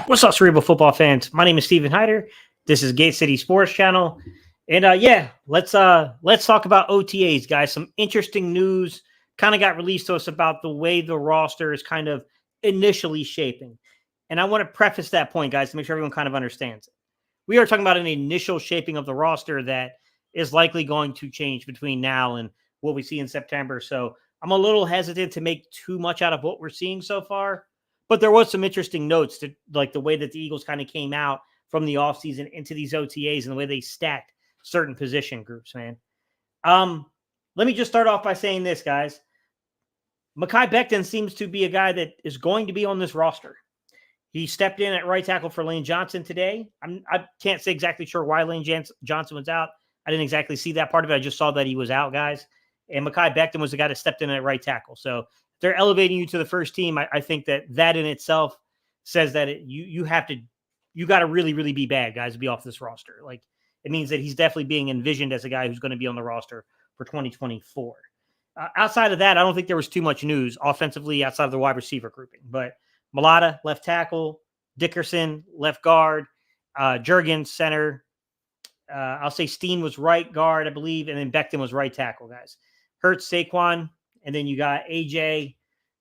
What's up, Cerebral Football fans? My name is Steven Hyder. This is Gate City Sports Channel. And let's talk about OTAs, guys. Some interesting news kind of got released to us about the way the roster is kind of initially shaping. And I want to preface that point, guys, to make sure everyone kind of understands it. We are talking about an initial shaping of the roster that is likely going to change between now and what we see in September. So I'm a little hesitant to make too much out of what we're seeing so far. But there was some interesting notes to like the way that the Eagles kind of came out from the offseason into these OTAs and the way they stacked certain position groups, man. Let me just start off by saying this, guys. Mekhi Becton seems to be a guy that is going to be on this roster. He stepped in at right tackle for Lane Johnson today. I can't say exactly sure why Lane Johnson was out. I didn't exactly see that part of it. I just saw that he was out, guys. And Mekhi Becton was the guy that stepped in at right tackle. So they're elevating you to the first team. I think that in itself says that you got to really, really be bad, guys, to be off this roster. Like, it means that he's definitely being envisioned as a guy who's going to be on the roster for 2024. Outside of that, I don't think there was too much news offensively outside of the wide receiver grouping. But Mulata, left tackle, Dickerson, left guard, Jurgens, center. I'll say Steen was right guard, I believe, and then Becton was right tackle, guys. Hurts, Saquon, and then you got AJ.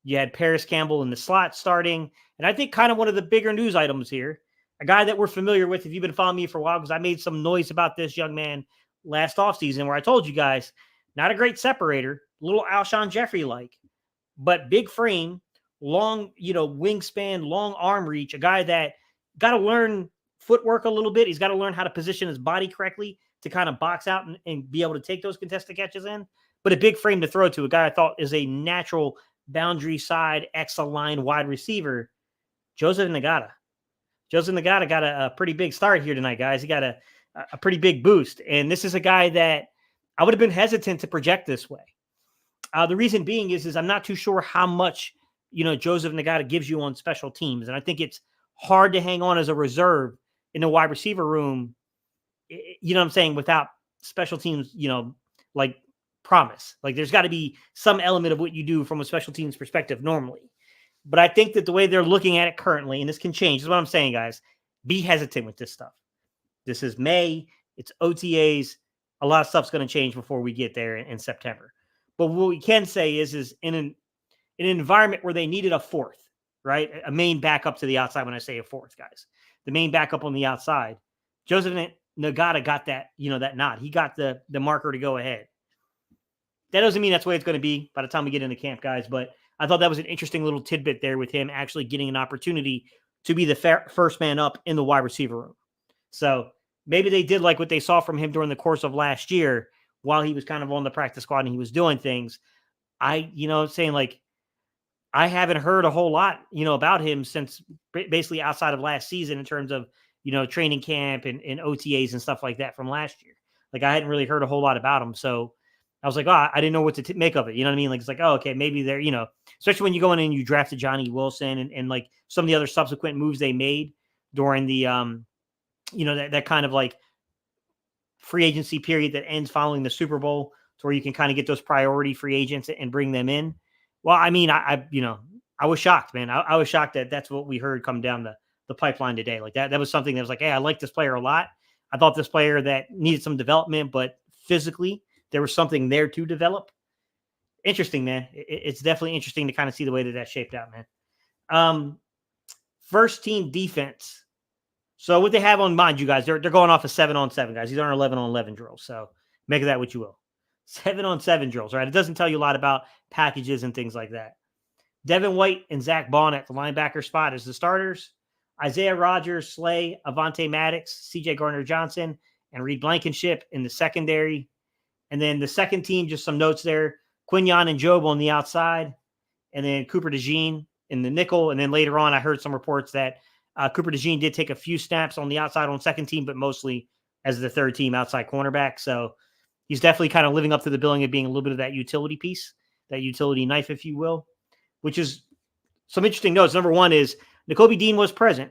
You had Paris Campbell in the slot starting. And I think kind of one of the bigger news items here, a guy that we're familiar with if you've been following me for a while, because I made some noise about this young man last offseason where I told you guys, not a great separator, little Alshon Jeffrey-like, but big frame, long, wingspan, long arm reach, a guy that got to learn footwork a little bit. He's got to learn how to position his body correctly to kind of box out and be able to take those contested catches in. But a big frame to throw to, a guy I thought is a natural boundary side, X-line wide receiver, Joseph Ngata. Joseph Ngata got a pretty big start here tonight, guys. He got a pretty big boost. And this is a guy that I would have been hesitant to project this way. The reason being is I'm not too sure how much, Joseph Ngata gives you on special teams. And I think it's hard to hang on as a reserve in the wide receiver room, you know what I'm saying, without special teams, like promise. Like there's got to be some element of what you do from a special teams perspective normally. But I think that the way they're looking at it currently, and this can change, is what I'm saying, guys, be hesitant with this stuff. This is May. It's OTAs. A lot of stuff's going to change before we get there in September. But what we can say is in an environment where they needed a fourth, right? A main backup to the outside when I say a fourth, guys. The main backup on the outside. Joseph Ngata got that, that nod. He got the marker to go ahead. That doesn't mean that's the way it's going to be by the time we get into camp, guys. But I thought that was an interesting little tidbit there with him actually getting an opportunity to be the first man up in the wide receiver room. So maybe they did like what they saw from him during the course of last year while he was kind of on the practice squad and he was doing things. I haven't heard a whole lot, about him since basically outside of last season in terms of, training camp and OTAs and stuff like that from last year. Like I hadn't really heard a whole lot about him. So I was like, I didn't know what to make of it. You know what I mean? Like, it's like, okay, maybe they're, especially when you go in and you drafted Johnny Wilson and like some of the other subsequent moves they made during the, that kind of like free agency period that ends following the Super Bowl to where you can kind of get those priority free agents and bring them in. Well, I mean, I was shocked, man. I was shocked that that's what we heard come down the pipeline today. Like that was something that was like, hey, I like this player a lot. I thought this player that needed some development, but physically there was something there to develop. Interesting, man. It's definitely interesting to kind of see the way that shaped out, man. First team defense. So what they have on mind, you guys, they're going off a 7-on-7, guys. These aren't 11-on-11 drills. So make of that what you will. 7-on-7 drills, right? It doesn't tell you a lot about packages and things like that. Devin White and Zack Baun at the linebacker spot as the starters. Isaiah Rodgers, Slay, Avonte Maddox, CJ Gardner-Johnson, and Reed Blankenship in the secondary. And then the second team, just some notes there. Quinyon and Job on the outside. And then Cooper DeJean in the nickel. And then later on, I heard some reports that Cooper DeJean did take a few snaps on the outside on second team, but mostly as the third team outside cornerback. So he's definitely kind of living up to the billing of being a little bit of that utility piece, that utility knife, if you will, which is some interesting notes. Number one is Nakobe Dean was present,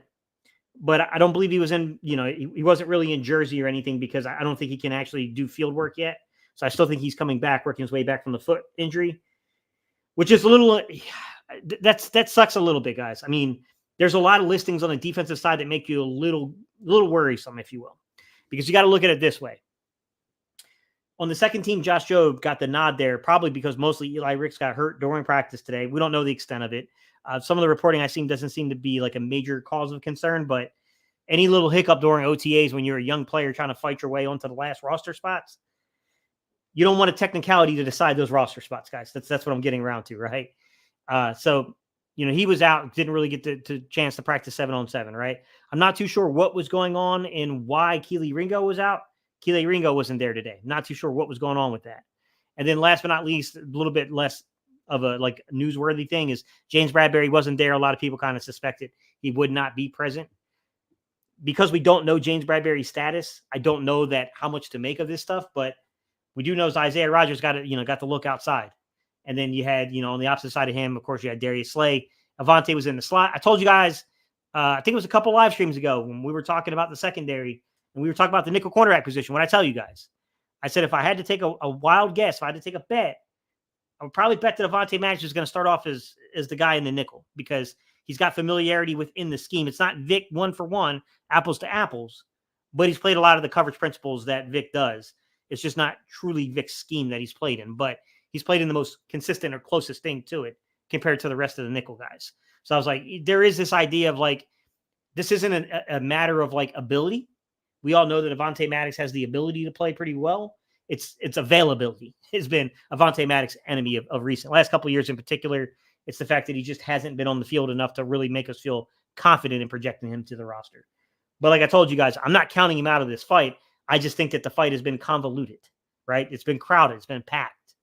but I don't believe he was in, he wasn't really in Jersey or anything because I don't think he can actually do field work yet. So I still think he's coming back, working his way back from the foot injury, which is a little, that sucks a little bit, guys. I mean, there's a lot of listings on the defensive side that make you a little worrisome, if you will, because you got to look at it this way. On the second team, Josh Jobe got the nod there, probably because mostly Eli Ricks got hurt during practice today. We don't know the extent of it. Some of the reporting I've seen doesn't seem to be like a major cause of concern, but any little hiccup during OTAs when you're a young player trying to fight your way onto the last roster spots, you don't want a technicality to decide those roster spots, guys. That's what I'm getting around to, right? So, he was out, didn't really get the chance to practice 7-on-7, right? I'm not too sure what was going on and why Kelee Ringo was out. Kelee Ringo wasn't there today. Not too sure what was going on with that. And then last but not least, a little bit less of a newsworthy thing is James Bradberry wasn't there. A lot of people kind of suspected he would not be present. Because we don't know James Bradberry's status, I don't know how much to make of this stuff, but we do know Isaiah Rodgers got to look outside. And then you had, on the opposite side of him, of course, you had Darius Slay. Avonte was in the slot. I told you guys, I think it was a couple live streams ago when we were talking about the secondary and we were talking about the nickel cornerback position. What I tell you guys, I said, if I had to take a wild guess, if I had to take a bet, I would probably bet that Avonte Maddox is going to start off as the guy in the nickel because he's got familiarity within the scheme. It's not Vic 1-for-1, apples to apples, but he's played a lot of the coverage principles that Vic does. It's just not truly Vic's scheme that he's played in, but he's played in the most consistent or closest thing to it compared to the rest of the nickel guys. So I was like, there is this idea of this isn't a matter of ability. We all know that Avonte Maddox has the ability to play pretty well. It's availability. It's been Avonte Maddox's enemy of recent last couple of years in particular. It's the fact that he just hasn't been on the field enough to really make us feel confident in projecting him to the roster. But like I told you guys, I'm not counting him out of this fight. I just think that the fight has been convoluted, right? It's been crowded. It's been packed.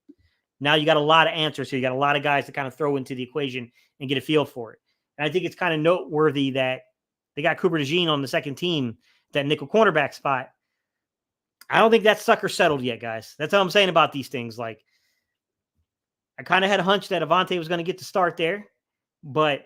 Now you got a lot of answers here. You got a lot of guys to kind of throw into the equation and get a feel for it. And I think it's kind of noteworthy that they got Cooper DeJean on the second team, that nickel cornerback spot. I don't think that sucker settled yet, guys. That's what I'm saying about these things. I kind of had a hunch that Avonte was going to get to start there, but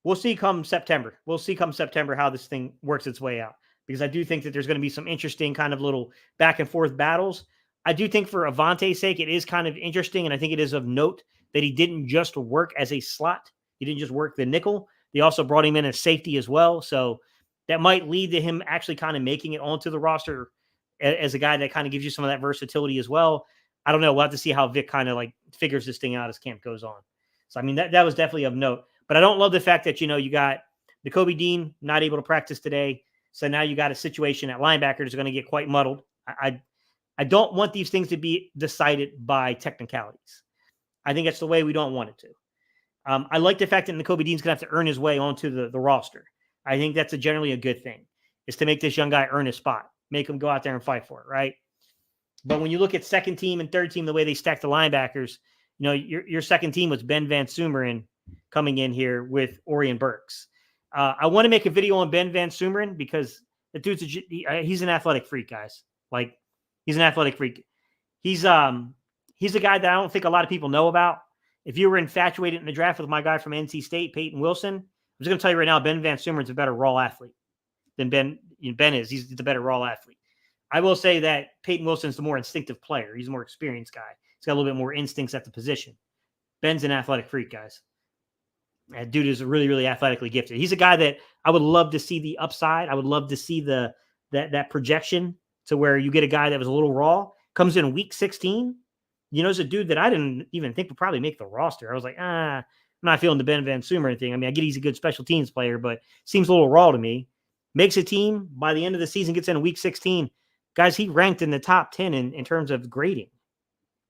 we'll see come September. We'll see come September how this thing works its way out, because I do think that there's going to be some interesting kind of little back and forth battles. I do think for Avonte's sake, it is kind of interesting, and I think it is of note that he didn't just work as a slot. He didn't just work the nickel. They also brought him in as safety as well. So that might lead to him actually kind of making it onto the roster as a guy that kind of gives you some of that versatility as well. I don't know. We'll have to see how Vic kind of figures this thing out as camp goes on. So, I mean, that was definitely of note. But I don't love the fact that, you got Nakobe Dean not able to practice today. So now you got a situation at linebacker that's going to get quite muddled. I don't want these things to be decided by technicalities. I think that's the way we don't want it to. I like the fact that Nakobe Dean's going to have to earn his way onto the roster. I think that's generally a good thing, is to make this young guy earn his spot, make him go out there and fight for it, right? But when you look at second team and third team, the way they stack the linebackers, your second team was Ben Van Sumeren coming in here with Orion Burks. I want to make a video on Ben Van Sumeren because the dude's he's an athletic freak, guys. He's an athletic freak. He's a guy that I don't think a lot of people know about. If you were infatuated in the draft with my guy from NC State, Peyton Wilson, I'm just going to tell you right now, Ben Van Sumeren's a better raw athlete than Ben is. He's the better raw athlete. I will say that Peyton Wilson's the more instinctive player. He's a more experienced guy. He's got a little bit more instincts at the position. Ben's an athletic freak, guys. That dude is really, really athletically gifted. He's a guy that I would love to see the upside. I would love to see that projection to where you get a guy that was a little raw, comes in week 16. It's a dude that I didn't even think would probably make the roster. I was like, I'm not feeling the Ben Van Sumeren thing. I mean, I get he's a good special teams player, but seems a little raw to me. Makes a team by the end of the season, gets in week 16. Guys, he ranked in the top 10 in terms of grading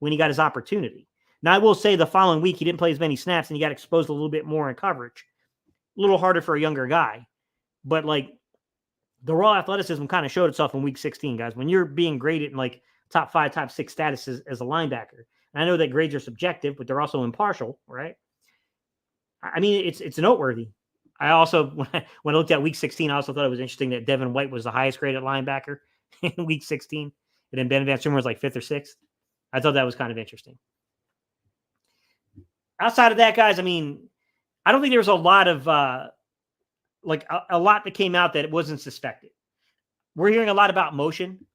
when he got his opportunity. Now, I will say the following week, he didn't play as many snaps and he got exposed a little bit more in coverage. A little harder for a younger guy. But, the raw athleticism kind of showed itself in week 16, guys. When you're being graded in, top 5, top 6 status as a linebacker. And I know that grades are subjective, but they're also impartial, right? I mean, it's noteworthy. I also, when I looked at week 16, I also thought it was interesting that Devin White was the highest graded linebacker in week 16. And then Ben Van Sumeren was 5th or 6th. I thought that was kind of interesting. Outside of that, guys, I mean, I don't think there was a lot of, a lot that came out that it wasn't suspected. We're hearing a lot about motion.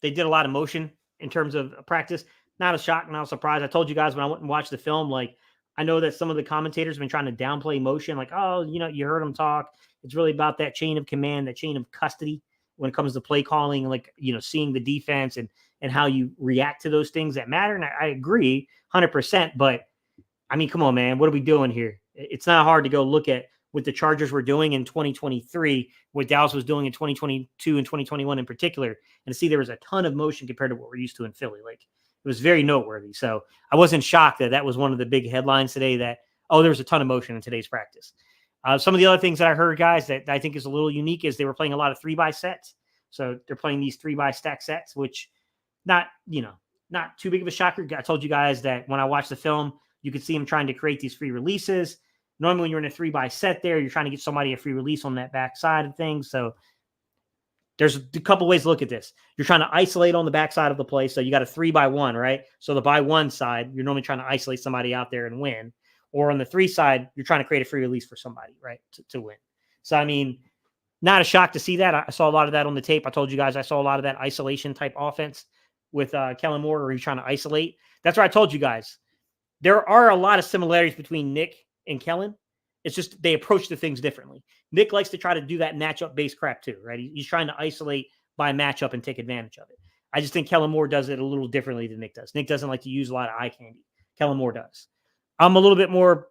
They did a lot of motion in terms of practice. Not a shock, not a surprise. I told you guys when I went and watched the film, I I know that some of the commentators have been trying to downplay motion, like, oh, you heard him talk. It's really about that chain of command, that chain of custody when it comes to play calling, like, seeing the defense and how you react to those things that matter. And I agree 100%. But I mean, come on, man, what are we doing here? It's not hard to go look at what the Chargers were doing in 2023, what Dallas was doing in 2022 and 2021 in particular, and to see there was a ton of motion compared to what we're used to in Philly. Like, it was very noteworthy. So I wasn't shocked that was one of the big headlines today, that, oh, there was a ton of motion in today's practice. Some of the other things that I heard, guys, that I think is a little unique is they were playing a lot of 3-by sets. So they're playing these 3-by stack sets, which not too big of a shocker. I told you guys that when I watched the film, you could see him trying to create these free releases. Normally when you're in a 3-by set there, you're trying to get somebody a free release on that back side of things. So there's a couple ways to look at this. You're trying to isolate on the backside of the play. So you got a 3-by-1, right? So the by one side, you're normally trying to isolate somebody out there and win. Or on the 3 side, you're trying to create a free release for somebody, right? To win. So, I mean, not a shock to see that. I saw a lot of that on the tape. I told you guys I saw a lot of that isolation type offense with Kellen Moore, where he's trying to isolate. That's why I told you guys. There are a lot of similarities between Nick and Kellen. It's just they approach the things differently. Nick likes to try to do that matchup-based crap too, right? He's trying to isolate by matchup and take advantage of it. I just think Kellen Moore does it a little differently than Nick does. Nick doesn't like to use a lot of eye candy. Kellen Moore does. I'm a little bit more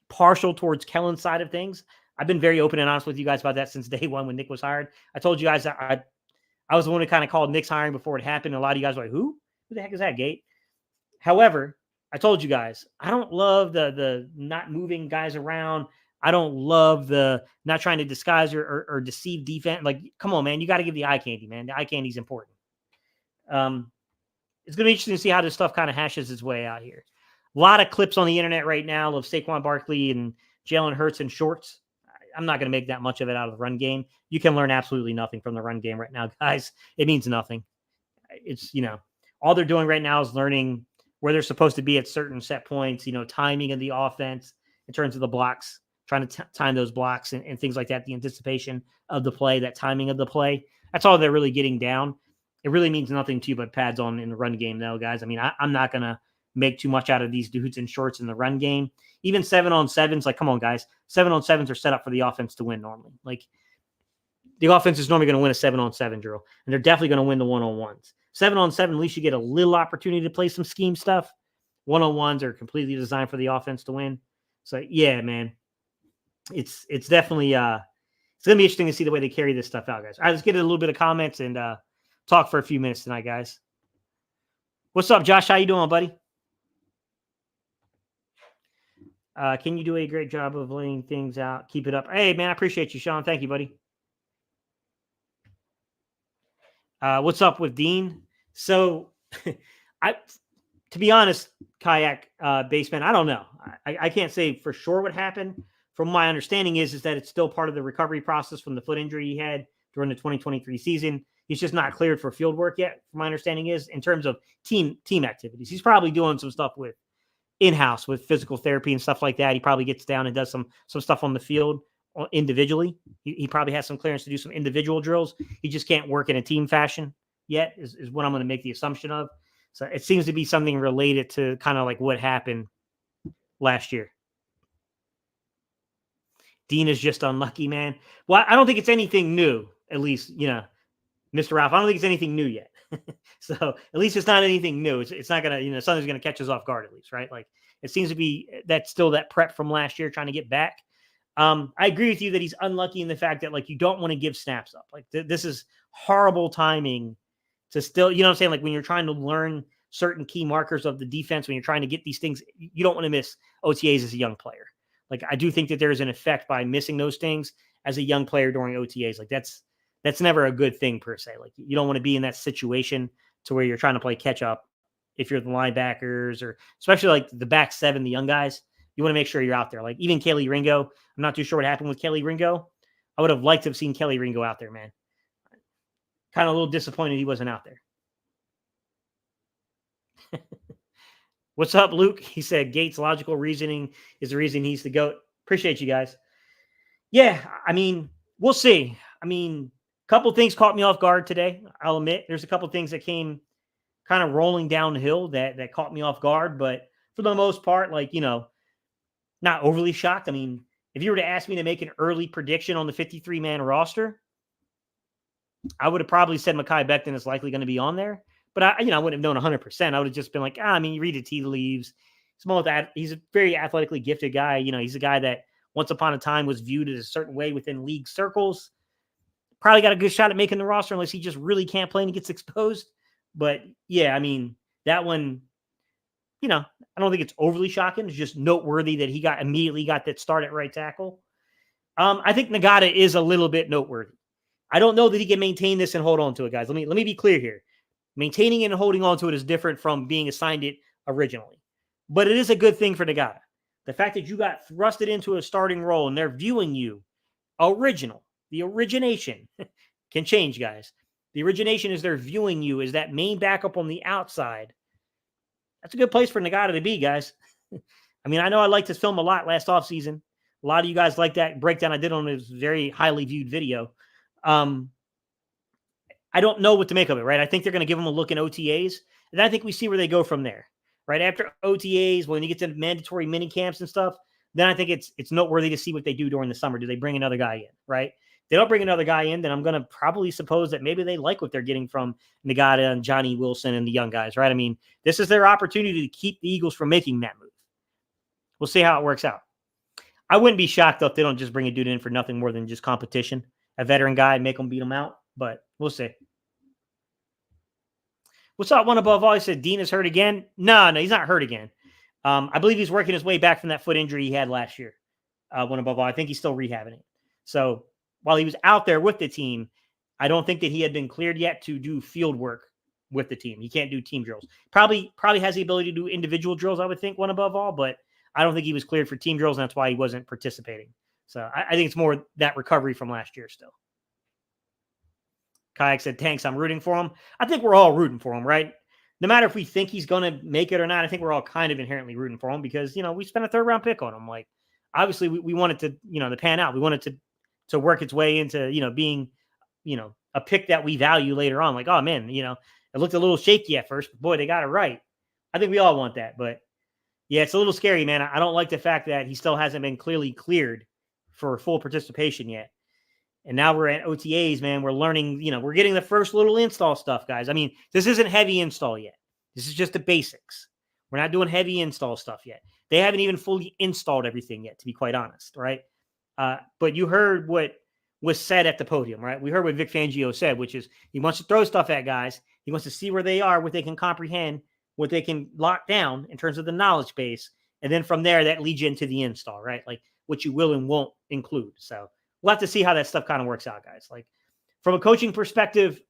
partial towards Kellen's side of things. I've been very open and honest with you guys about that since day one when Nick was hired. I told you guys that I was the one who kind of called Nick's hiring before it happened. And a lot of you guys were like, who? Who the heck is that, Gate? However, I told you guys, I don't love the not moving guys around. I don't love the not trying to disguise or deceive defense. Like, come on, man. You got to give the eye candy, man. The eye candy is important. It's going to be interesting to see how this stuff kind of hashes its way out here. A lot of clips on the internet right now of Saquon Barkley and Jalen Hurts in shorts. I'm not going to make that much of it out of the run game. You can learn absolutely nothing from the run game right now, guys. It means nothing. It's, all they're doing right now is learning where they're supposed to be at certain set points, timing of the offense in terms of the blocks, trying to time those blocks and things like that, the anticipation of the play, that timing of the play. That's all they're really getting down. It really means nothing to you but pads on in the run game, though, guys. I mean, I'm not going to make too much out of these dudes in shorts in the run game. Even 7-on-7s, like, come on, guys. 7-on-7s are set up for the offense to win normally. Like, the offense is normally going to win a 7-on-7 drill, and they're definitely going to win the 1-on-1s. 7-on-7, at least you get a little opportunity to play some scheme stuff. 1-on-1s are completely designed for the offense to win. So, yeah, man, it's definitely it's going to be interesting to see the way they carry this stuff out, guys. All right, let's get a little bit of comments and talk for a few minutes tonight, guys. What's up, Josh? How you doing, buddy? Can you do a great job of laying things out? Keep it up. Hey, man, I appreciate you, Sean. Thank you, buddy. What's up with Dean? So, to be honest, Kayak Baseman, I don't know. I can't say for sure what happened. From my understanding is that it's still part of the recovery process from the foot injury he had during the 2023 season. He's just not cleared for field work yet. From my understanding is in terms of team activities. He's probably doing some stuff with in-house with physical therapy and stuff like that. He probably gets down and does some stuff on the field individually. He probably has some clearance to do some individual drills. He just can't work in a team fashion yet is what I'm going to make the assumption of. So it seems to be something related to kind of like what happened last year. Dean is just unlucky, man. Well, I don't think it's anything new, at least, Mr. Ralph. I don't think it's anything new yet. So at least it's not anything new. It's not going to, something's going to catch us off guard at least, right? Like it seems to be that's still that prep from last year trying to get back. I agree with you that he's unlucky in the fact that like you don't want to give snaps up. Like this is horrible timing to still, what I'm saying? Like when you're trying to learn certain key markers of the defense, when you're trying to get these things, you don't want to miss OTAs as a young player. Like I do think that there is an effect by missing those things as a young player during OTAs. Like that's never a good thing per se. Like you don't want to be in that situation to where you're trying to play catch up. If you're the linebackers or especially like the back seven, the young guys, you want to make sure you're out there. Like even Kelly Ringo, I'm not too sure what happened with Kelly Ringo. I would have liked to have seen Kelly Ringo out there, man. Kind of a little disappointed he wasn't out there. What's up, Luke? He said Gates' logical reasoning is the reason he's the GOAT. Appreciate you guys. Yeah, I mean, we'll see. I mean, a couple things caught me off guard today. I'll admit there's a couple things that came kind of rolling downhill that caught me off guard. But for the most part, like, Not overly shocked. I mean, if you were to ask me to make an early prediction on the 53-man roster, I would have probably said Mekhi Becton is likely going to be on there. But I wouldn't have known 100%. I would have just been like, I mean, you read the tea leaves. He's a very athletically gifted guy. He's a guy that once upon a time was viewed as a certain way within league circles. Probably got a good shot at making the roster unless he just really can't play and he gets exposed. But yeah, I mean, that one, I don't think it's overly shocking. It's just noteworthy that he immediately got that start at right tackle. I think Ngata is a little bit noteworthy. I don't know that he can maintain this and hold on to it, guys. Let me be clear here. Maintaining it and holding on to it is different from being assigned it originally. But it is a good thing for Ngata. The fact that you got thrusted into a starting role and they're viewing you the origination can change, guys. The origination is they're viewing you as that main backup on the outside. That's a good place for Ngata to be, guys. I mean, I know I liked his film a lot last offseason. A lot of you guys like that breakdown I did on his very highly viewed video. I don't know what to make of it, right? I think they're going to give him a look in OTAs, and I think we see where they go from there, right? After OTAs, when you get to mandatory mini camps and stuff, then I think it's noteworthy to see what they do during the summer. Do they bring another guy in, right? If they don't bring another guy in, then I'm going to probably suppose that maybe they like what they're getting from Ngata and Johnny Wilson and the young guys, right? I mean, this is their opportunity to keep the Eagles from making that move. We'll see how it works out. I wouldn't be shocked though if they don't just bring a dude in for nothing more than just competition, a veteran guy, and make him beat him out. But we'll see. What's up, one above all? He said Dean is hurt again. No, he's not hurt again. I believe he's working his way back from that foot injury he had last year. One above all. I think he's still rehabbing it. So while he was out there with the team, I don't think that he had been cleared yet to do field work with the team. He can't do team drills. Probably has the ability to do individual drills, I would think, one above all, but I don't think he was cleared for team drills, and that's why he wasn't participating. So I think it's more that recovery from last year still. Kayak said, thanks, I'm rooting for him. I think we're all rooting for him, right? No matter if we think he's going to make it or not, I think we're all kind of inherently rooting for him because, we spent a third-round pick on him. Like, obviously, we wanted to, to pan out. We wanted to work its way into, being, a pick that we value later on. Like, oh, man, it looked a little shaky at first, but boy, they got it right. I think we all want that. But, yeah, it's a little scary, man. I don't like the fact that he still hasn't been clearly cleared for full participation yet. And now we're at OTAs, man. We're learning, we're getting the first little install stuff, guys. I mean, this isn't heavy install yet. This is just the basics. We're not doing heavy install stuff yet. They haven't even fully installed everything yet, to be quite honest, right? But you heard what was said at the podium, right? We heard what Vic Fangio said, which is he wants to throw stuff at guys. He wants to see where they are, what they can comprehend, what they can lock down in terms of the knowledge base. And then from there, that leads you into the install, right? Like what you will and won't include. So we'll have to see how that stuff kind of works out, guys. Like from a coaching perspective,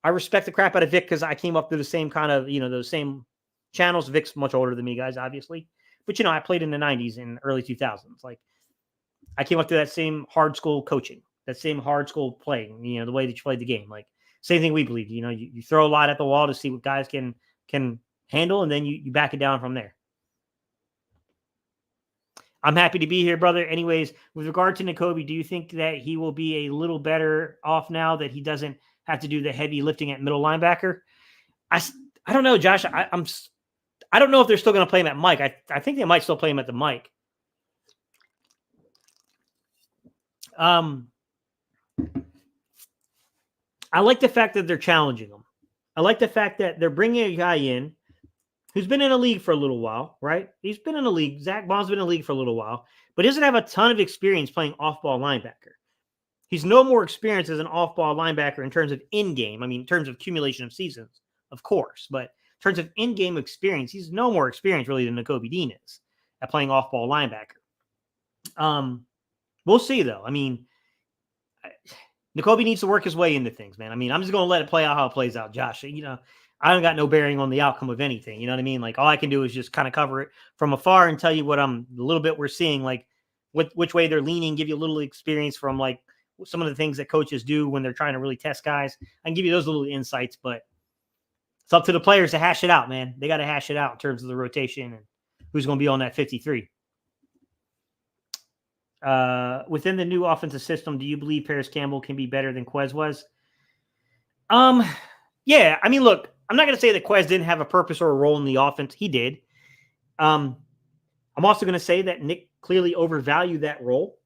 I respect the crap out of Vic because I came up through the same kind of, those same channels. Vic's much older than me, guys, obviously. But, I played in the 90s and early 2000s. Like I came up through that same hard school coaching, that same hard school playing, the way that you played the game. Like same thing we believe, you throw a lot at the wall to see what guys can handle, and then you back it down from there. I'm happy to be here, brother. Anyways, with regard to Nakobe, do you think that he will be a little better off now that he doesn't have to do the heavy lifting at middle linebacker? I don't know, Josh. I don't know if they're still going to play him at Mike. I think they might still play him at the Mike. I like the fact that they're challenging him. I like the fact that they're bringing a guy in who's been in a league for a little while, right? He's been in a league. Zack Baun's been in a league for a little while, but he doesn't have a ton of experience playing off-ball linebacker. He's no more experienced as an off-ball linebacker in terms of in-game. I mean, in terms of accumulation of seasons, of course. But in terms of in-game experience, he's no more experienced really than Nakobe Dean is at playing off-ball linebacker. We'll see, though. I mean, Nakobe needs to work his way into things, man. I mean, I'm just going to let it play out how it plays out, Josh. I don't got no bearing on the outcome of anything. You know what I mean? Like all I can do is just kind of cover it from afar and tell you what a little bit we're seeing, like which way they're leaning, give you a little experience from like some of the things that coaches do when they're trying to really test guys. I can give you those little insights, but it's up to the players to hash it out, man. They got to hash it out in terms of the rotation and who's going to be on that 53. Within the new offensive system, do you believe Paris Campbell can be better than Quez was? Yeah. I mean, look, I'm not going to say that Quez didn't have a purpose or a role in the offense. He did. I'm also going to say that Nick clearly overvalue that role.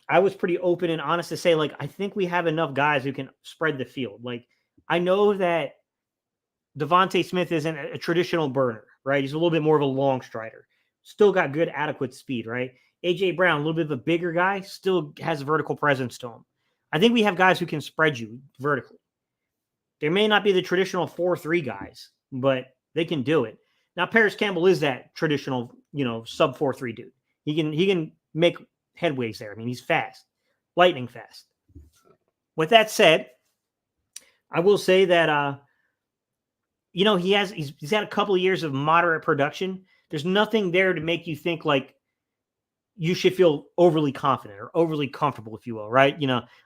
I was pretty open and honest to say, like, I think we have enough guys who can spread the field. Like, I know that Devontae Smith isn't a traditional burner, right? He's a little bit more of a long strider. Still got good, adequate speed, right? A.J. Brown, a little bit of a bigger guy, still has vertical presence to him. I think we have guys who can spread you vertically. There may not be the traditional 4-3 guys, but they can do it. Now, Paris Campbell is that traditional, sub 4-3 dude. He can make headways there. I mean, he's fast, lightning fast. With that said, I will say that he's had a couple of years of moderate production. There's nothing there to make you think like you should feel overly confident or overly comfortable, if you will, right?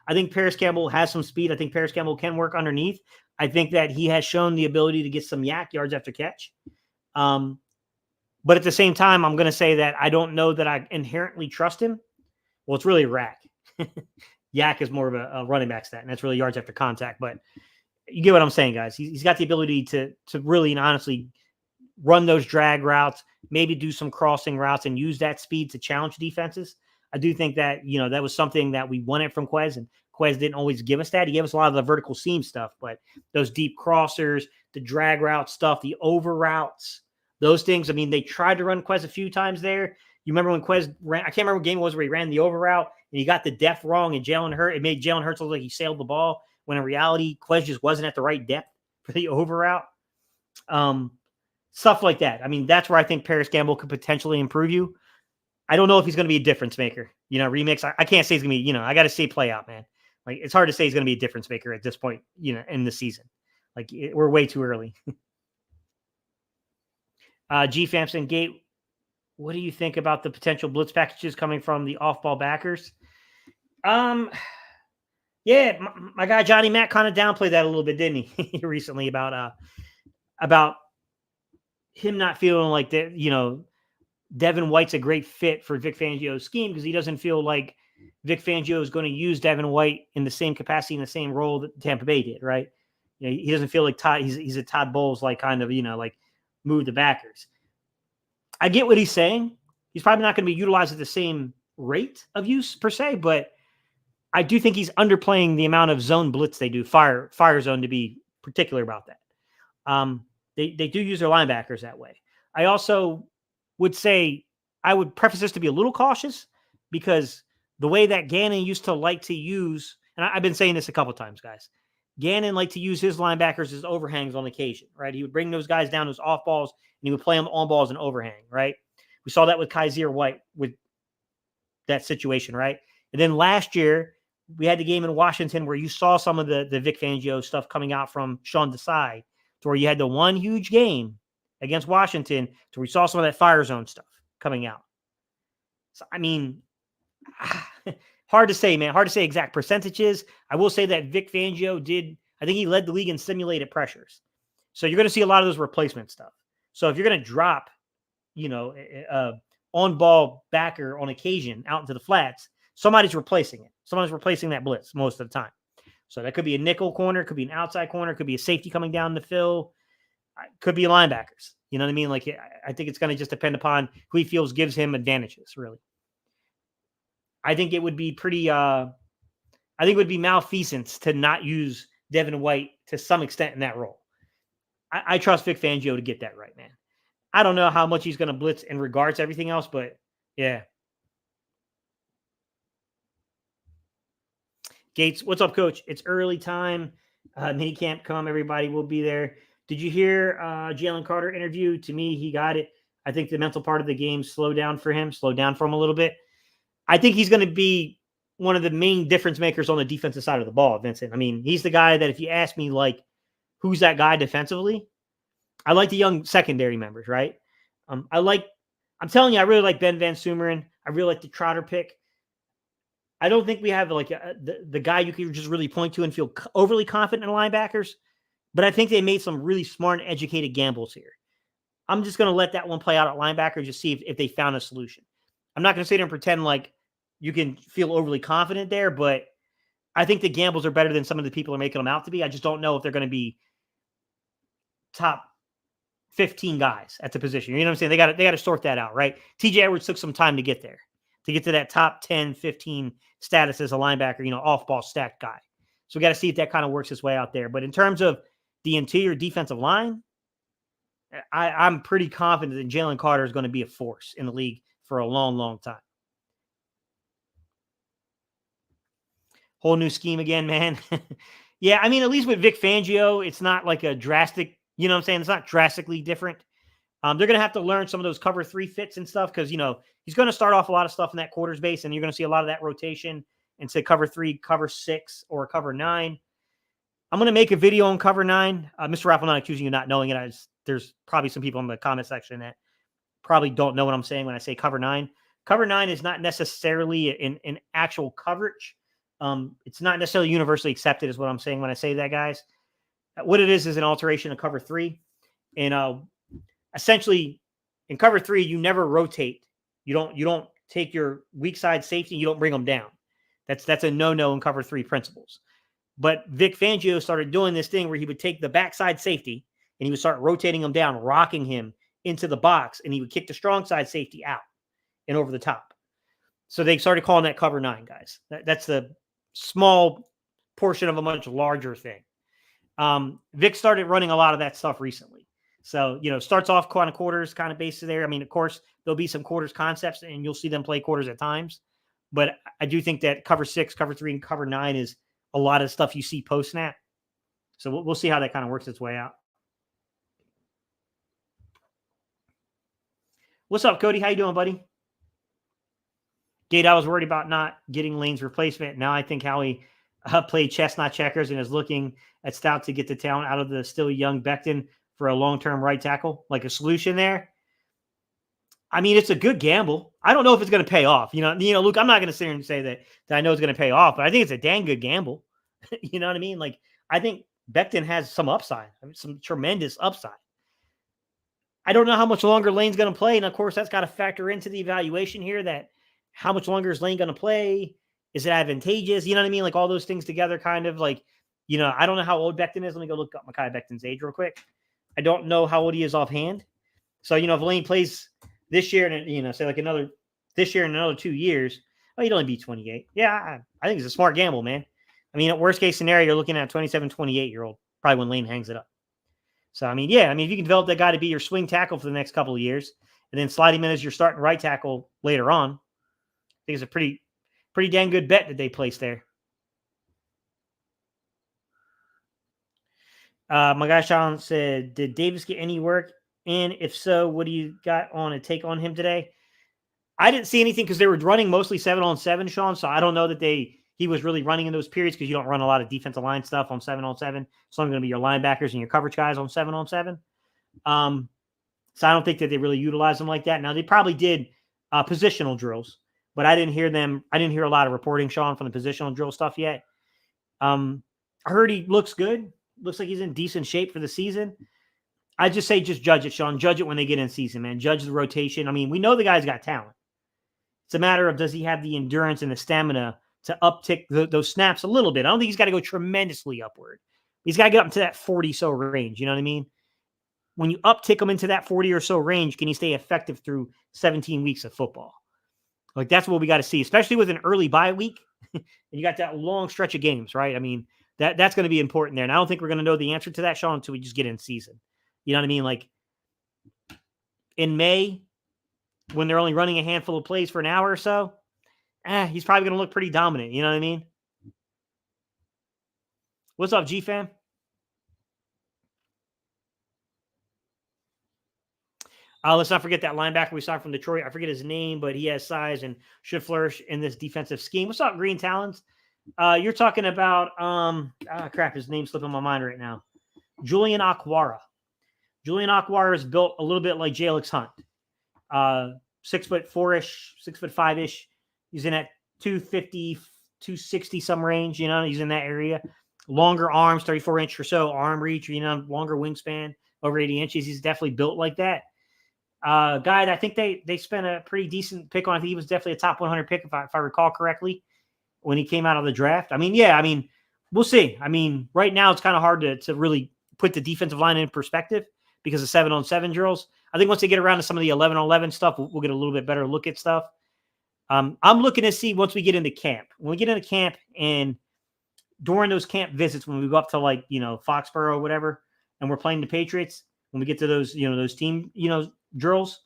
I think Paris Campbell has some speed. I think Paris Campbell can work underneath. I think that he has shown the ability to get some yak yards after catch. But at the same time, I'm going to say that I don't know that I inherently trust him. Well, it's really rack. Yak is more of a running back stat, and that's really yards after contact. But you get what I'm saying, guys. He's got the ability to really and honestly run those drag routes, maybe do some crossing routes and use that speed to challenge defenses. I do think that, that was something that we wanted from Quez, and Quez didn't always give us that. He gave us a lot of the vertical seam stuff, but those deep crossers, the drag route stuff, the over routes, those things. I mean, they tried to run Quez a few times there. You remember when Quez ran, I can't remember what game it was where he ran the over route and he got the depth wrong and it made Jalen Hurts look like he sailed the ball, when in reality, Quez just wasn't at the right depth for the over route. Stuff like that. I mean, that's where I think Paris Campbell could potentially improve you. I don't know if he's going to be a difference maker. Remix, I can't say he's going to be, I got to see play out, man. Like, it's hard to say he's going to be a difference maker at this point, in the season. Like, we're way too early. G. Famson Gate, what do you think about the potential blitz packages coming from the off-ball backers? Yeah, my guy Johnny Mack kind of downplayed that a little bit, didn't he? Recently about him not feeling like that, Devin White's a great fit for Vic Fangio's scheme because he doesn't feel like Vic Fangio is going to use Devin White in the same capacity, in the same role that Tampa Bay did, right? He doesn't feel like Todd. He's a Todd Bowles, like, kind of, like, move the backers. I get what he's saying. He's probably not going to be utilized at the same rate of use per se, but I do think he's underplaying the amount of zone blitz they do, fire zone, to be particular about that. They do use their linebackers that way. I also would say I would preface this to be a little cautious because the way that Gannon used to like to use, and I've been saying this a couple times, guys, Gannon liked to use his linebackers as overhangs on occasion, right? He would bring those guys down as off balls and he would play them on balls and overhang, right? We saw that with Kaiser White with that situation, right? And then last year, we had the game in Washington where you saw some of the Vic Fangio stuff coming out from Sean Desai, to where you had the one huge game against Washington to where we saw some of that fire zone stuff coming out. So, I mean, hard to say, man. Hard to say exact percentages. I will say that Vic Fangio I think he led the league in simulated pressures. So you're going to see a lot of those replacement stuff. So if you're going to drop, on-ball backer on occasion out into the flats, somebody's replacing it. Someone's replacing that blitz most of the time. So that could be a nickel corner, could be an outside corner, could be a safety coming down the fill, could be linebackers. You know what I mean? Like, I think it's going to just depend upon who he feels gives him advantages, really. I think it would be malfeasance to not use Devin White to some extent in that role. I trust Vic Fangio to get that right, man. I don't know how much he's going to blitz in regards to everything else, but yeah. Gates, what's up, Coach? It's early time. Mini camp come. Everybody will be there. Did you hear Jalen Carter interview? To me, he got it. I think the mental part of the game slowed down for him a little bit. I think he's going to be one of the main difference makers on the defensive side of the ball, Vincent. I mean, he's the guy that if you ask me, like, who's that guy defensively? I like the young secondary members, right? I'm telling you, I really like Ben Van Sumeren. I really like the Trotter pick. I don't think we have like the guy you can just really point to and feel overly confident in linebackers, but I think they made some really smart and educated gambles here. I'm just going to let that one play out at linebacker, just see if they found a solution. I'm not going to sit there and pretend like you can feel overly confident there, but I think the gambles are better than some of the people are making them out to be. I just don't know if they're going to be top 15 guys at the position. You know what I'm saying? They got to sort that out, right? TJ Edwards took some time to get there, to get to that top 10, 15 status as a linebacker, off-ball stacked guy. So we got to see if that kind of works its way out there. But in terms of the interior defensive line, I'm pretty confident that Jalen Carter is going to be a force in the league for a long, long time. Whole new scheme again, man. Yeah, I mean, at least with Vic Fangio, it's not like a drastic, you know what I'm saying? It's not drastically different. They're going to have to learn some of those cover 3 fits and stuff because, he's going to start off a lot of stuff in that quarters base, and you're going to see a lot of that rotation into cover 3, cover 6, or cover 9. I'm going to make a video on cover 9. Mr. Raffle, not accusing you of not knowing it. There's probably some people in the comment section that probably don't know what I'm saying when I say cover 9. Cover 9 is not necessarily an actual coverage. It's not necessarily universally accepted is what I'm saying when I say that, guys. What it is an alteration of cover 3. And essentially in cover 3, you never rotate. You don't take your weak side safety and you don't bring them down. That's a no-no in cover 3 principles. But Vic Fangio started doing this thing where he would take the backside safety and he would start rotating him down, rocking him into the box, and he would kick the strong side safety out and over the top. So they started calling that cover 9, guys. That's the small portion of a much larger thing. Vic started running a lot of that stuff recently. So, starts off kind of quarters kind of bases there. I mean, of course, there'll be some quarters concepts and you'll see them play quarters at times. But I do think that cover 6, cover 3, and cover 9 is a lot of stuff you see post-snap. So we'll see how that kind of works its way out. What's up, Cody? How you doing, buddy? Gate, I was worried about not getting Lane's replacement. Now I think Howie played chess, not checkers, and is looking at Stout to get the talent out of the still young Becton for a long-term right tackle, like a solution there. I mean, it's a good gamble. I don't know if it's going to pay off. Luke, I'm not going to sit here and say that I know it's going to pay off, but I think it's a dang good gamble. You know what I mean? Like, I think Becton has some upside, some tremendous upside. I don't know how much longer Lane's going to play. And of course, that's got to factor into the evaluation here that how much longer is Lane going to play? Is it advantageous? You know what I mean? Like all those things together kind of like, I don't know how old Becton is. Let me go look up Mekhi Becton's age real quick. I don't know how old he is offhand. So, if Lane plays this year and, say like this year and another 2 years, he'd only be 28. Yeah, I think it's a smart gamble, man. I mean, at worst case scenario, you're looking at a 27, 28-year-old, probably when Lane hangs it up. So, I mean, if you can develop that guy to be your swing tackle for the next couple of years and then slide him in as your starting right tackle later on, I think it's a pretty dang good bet that they placed there. My guy Sean said, did Davis get any work in? If so, what do you got on a take on him today? I didn't see anything because they were running mostly 7-on-7, Sean. So I don't know that he was really running in those periods because you don't run a lot of defensive line stuff on 7-on-7. It's only going to be your linebackers and your coverage guys on 7-on-7. So I don't think that they really utilize them like that. Now they probably did positional drills, but I didn't hear a lot of reporting, Sean, from the positional drill stuff yet. I heard he looks good. Looks like he's in decent shape for the season. I just say just judge it, Sean. Judge it when they get in season, man. Judge the rotation. I mean, we know the guy's got talent. It's a matter of does he have the endurance and the stamina to uptick those snaps a little bit. I don't think he's got to go tremendously upward. He's got to get up into that 40 so range. You know what I mean? When you uptick him into that 40 or so range, can he stay effective through 17 weeks of football? Like that's what we got to see, especially with an early bye week. And you got that long stretch of games, right? I mean, that's going to be important there. And I don't think we're going to know the answer to that, Sean, until we just get in season. You know what I mean? Like in May, when they're only running a handful of plays for an hour or so, he's probably going to look pretty dominant. You know what I mean? What's up, G-Fam? Let's not forget that linebacker we saw from Detroit. I forget his name, but he has size and should flourish in this defensive scheme. What's up, Green Talons? You're talking about, crap, his name's slipping my mind right now. Julian Akwara. Julian Akwara is built a little bit like Jalix Hunt. 6'4"-ish, 6'5"-ish. He's in that 250, 260 some range, he's in that area. Longer arms, 34-inch or so arm reach, longer wingspan, over 80 inches. He's definitely built like that. Guy that I think they spent a pretty decent pick on. I think he was definitely a top 100 pick if I recall correctly when he came out of the draft. We'll see. Right now it's kind of hard to really put the defensive line in perspective because of 7-on-7 drills. I think once they get around to some of the 11-on-11 stuff, we'll get a little bit better look at stuff. I'm looking to see once we get into camp. When we get into camp and during those camp visits, when we go up to like, Foxborough or whatever, and we're playing the Patriots, when we get to those, those team, drills,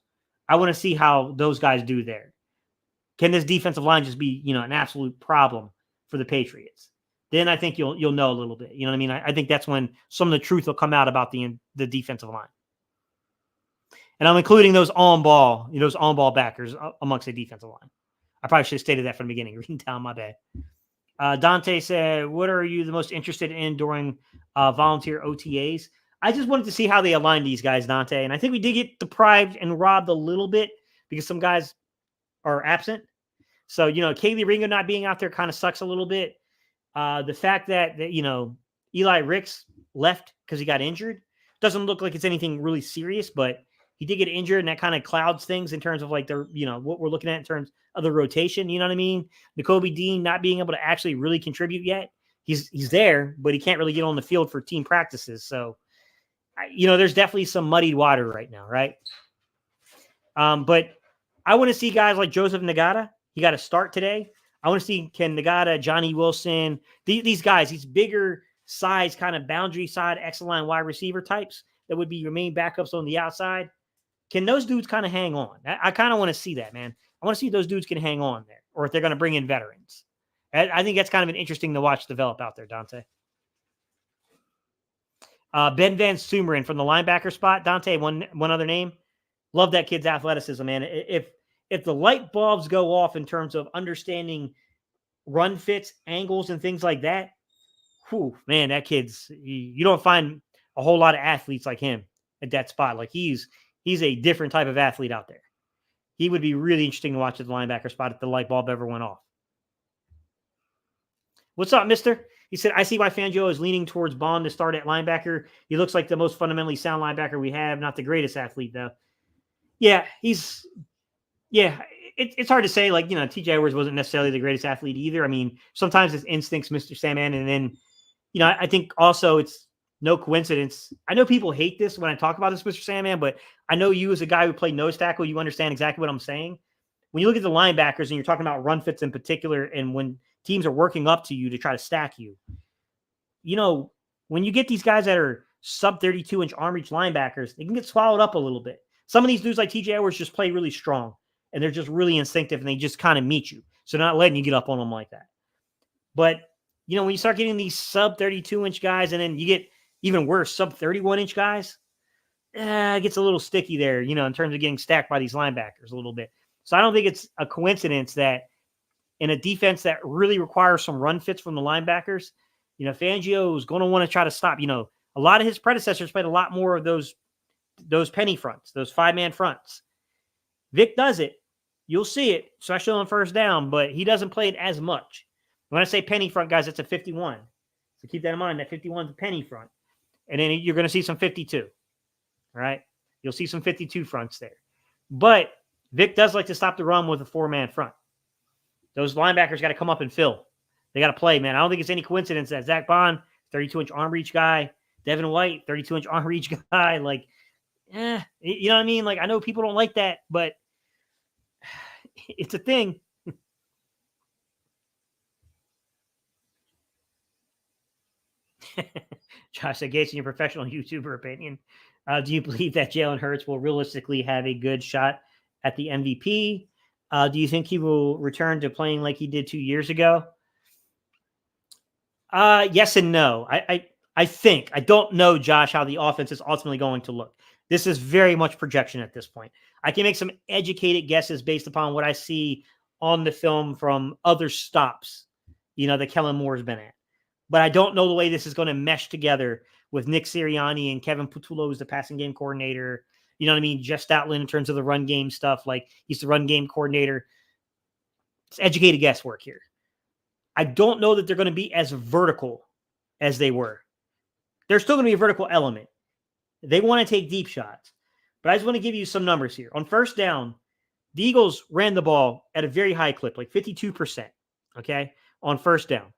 I want to see how those guys do there. Can this defensive line just be, an absolute problem for the Patriots? Then I think you'll know a little bit. You know what I mean? I think that's when some of the truth will come out about the defensive line. And I'm including those on-ball backers amongst the defensive line. I probably should have stated that from the beginning. Reading down, my bad. Dante said, what are you the most interested in during volunteer OTAs? I just wanted to see how they align these guys, Dante. And I think we did get deprived and robbed a little bit because some guys are absent. So, Kaylee Ringo not being out there kind of sucks a little bit. The fact that Eli Ricks left because he got injured doesn't look like it's anything really serious, but he did get injured, and that kind of clouds things in terms of like what we're looking at in terms of the rotation. You know what I mean? Nakobe Dean not being able to actually really contribute yet. He's there, but he can't really get on the field for team practices. So, there's definitely some muddied water right now, right? But I want to see guys like Joseph Ngata. He got to start today. I want to see Ken Ngata, Johnny Wilson, these guys, these bigger size, kind of boundary side, excellent wide receiver types that would be your main backups on the outside. Can those dudes kind of hang on? I kind of want to see that, man. I want to see if those dudes can hang on there, or if they're going to bring in veterans. I think that's kind of an interesting to watch develop out there, Dante. Ben Van Sumeren from the linebacker spot. Dante, one other name. Love that kid's athleticism, man. If the light bulbs go off in terms of understanding run fits, angles, and things like that, whew, man, that kid's, you don't find a whole lot of athletes like him at that spot. Like he's a different type of athlete out there. He would be really interesting to watch at the linebacker spot if the light bulb ever went off. What's up, mister? He said, I see why Fangio is leaning towards Baun to start at linebacker. He looks like the most fundamentally sound linebacker we have. Not the greatest athlete, though. Yeah, it's hard to say. Like, TJ Edwards wasn't necessarily the greatest athlete either. I mean, sometimes it's instincts, Mr. Sandman. And then, I think also it's no coincidence. I know people hate this when I talk about this, Mr. Sandman, but I know you as a guy who played nose tackle, you understand exactly what I'm saying. When you look at the linebackers and you're talking about run fits in particular, and when teams are working up to you to try to stack you, when you get these guys that are sub 32-inch arm reach linebackers, they can get swallowed up a little bit. Some of these dudes like TJ Edwards just play really strong, and they're just really instinctive, and they just kind of meet you. So they're not letting you get up on them like that. But, when you start getting these sub 32-inch guys, and then you get even worse, sub 31-inch guys, it gets a little sticky there, in terms of getting stacked by these linebackers a little bit. So I don't think it's a coincidence that in a defense that really requires some run fits from the linebackers, Fangio is going to want to try to stop. A lot of his predecessors played a lot more of those penny fronts, those 5-man fronts. Vic does it. You'll see it, especially on first down, but he doesn't play it as much. When I say penny front, guys, it's a 51. So keep that in mind. That 51 is a penny front. And then you're going to see some 52. All right? You'll see some 52 fronts there. But Vic does like to stop the run with a 4-man front. Those linebackers got to come up and fill. They got to play, man. I don't think it's any coincidence that Zack Baun, 32-inch arm reach guy, Devin White, 32-inch arm reach guy, like, you know what I mean? Like, I know people don't like that, but it's a thing. Josh said, Gates, in your professional YouTuber opinion, do you believe that Jalen Hurts will realistically have a good shot at the MVP? Do you think he will return to playing like he did 2 years ago? Yes and no. I think. I don't know, Josh, how the offense is ultimately going to look. This is very much projection at this point. I can make some educated guesses based upon what I see on the film from other stops, that Kellen Moore's been at. But I don't know the way this is going to mesh together with Nick Sirianni and Kevin Patullo as the passing game coordinator. You know what I mean? Jeff Stoutland in terms of the run game stuff. Like, he's the run game coordinator. It's educated guesswork here. I don't know that they're going to be as vertical as they were. There's still going to be a vertical element. They want to take deep shots. But I just want to give you some numbers here. On first down, the Eagles ran the ball at a very high clip, like 52%, okay, on first down.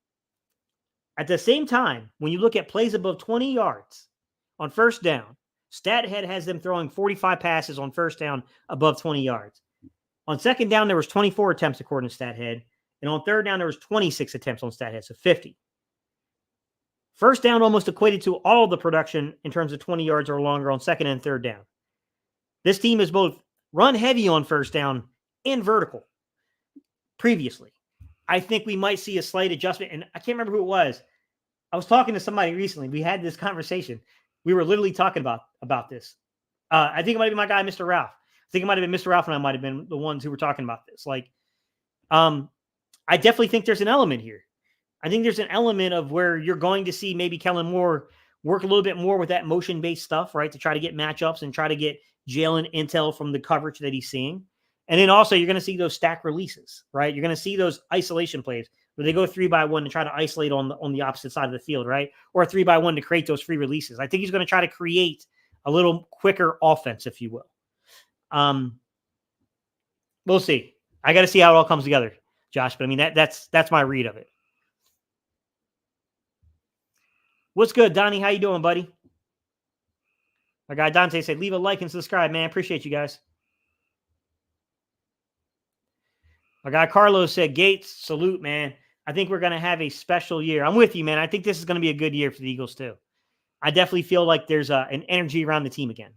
At the same time, when you look at plays above 20 yards on first down, StatHead has them throwing 45 passes on first down above 20 yards. On second down, there was 24 attempts according to StatHead. And on third down, there was 26 attempts on StatHead, so 50. First down almost equated to all the production in terms of 20 yards or longer on second and third down. This team is both run heavy on first down and vertical previously. I think we might see a slight adjustment, and I can't remember who it was. I was talking to somebody recently. We had this conversation. We were literally talking about this. I think it might be my guy, Mr. Ralph. I think it might have been Mr. Ralph and I might have been the ones who were talking about this. I definitely think there's an element here. I think there's an element of where you're going to see maybe Kellen Moore work a little bit more with that motion-based stuff, right, to try to get matchups and try to get Jalen intel from the coverage that he's seeing. And then also you're going to see those stack releases, right? You're going to see those isolation plays where they go 3-by-1 to try to isolate on the opposite side of the field, right? Or 3-by-1 to create those free releases. I think he's going to try to create a little quicker offense, if you will. We'll see. I got to see how it all comes together, Josh. But I mean, that's my read of it. What's good, Donnie? How you doing, buddy? My guy Dante said, leave a like and subscribe, man. Appreciate you guys. My guy Carlos said, Gates, salute, man. I think we're going to have a special year. I'm with you, man. I think this is going to be a good year for the Eagles, too. I definitely feel like there's an energy around the team again.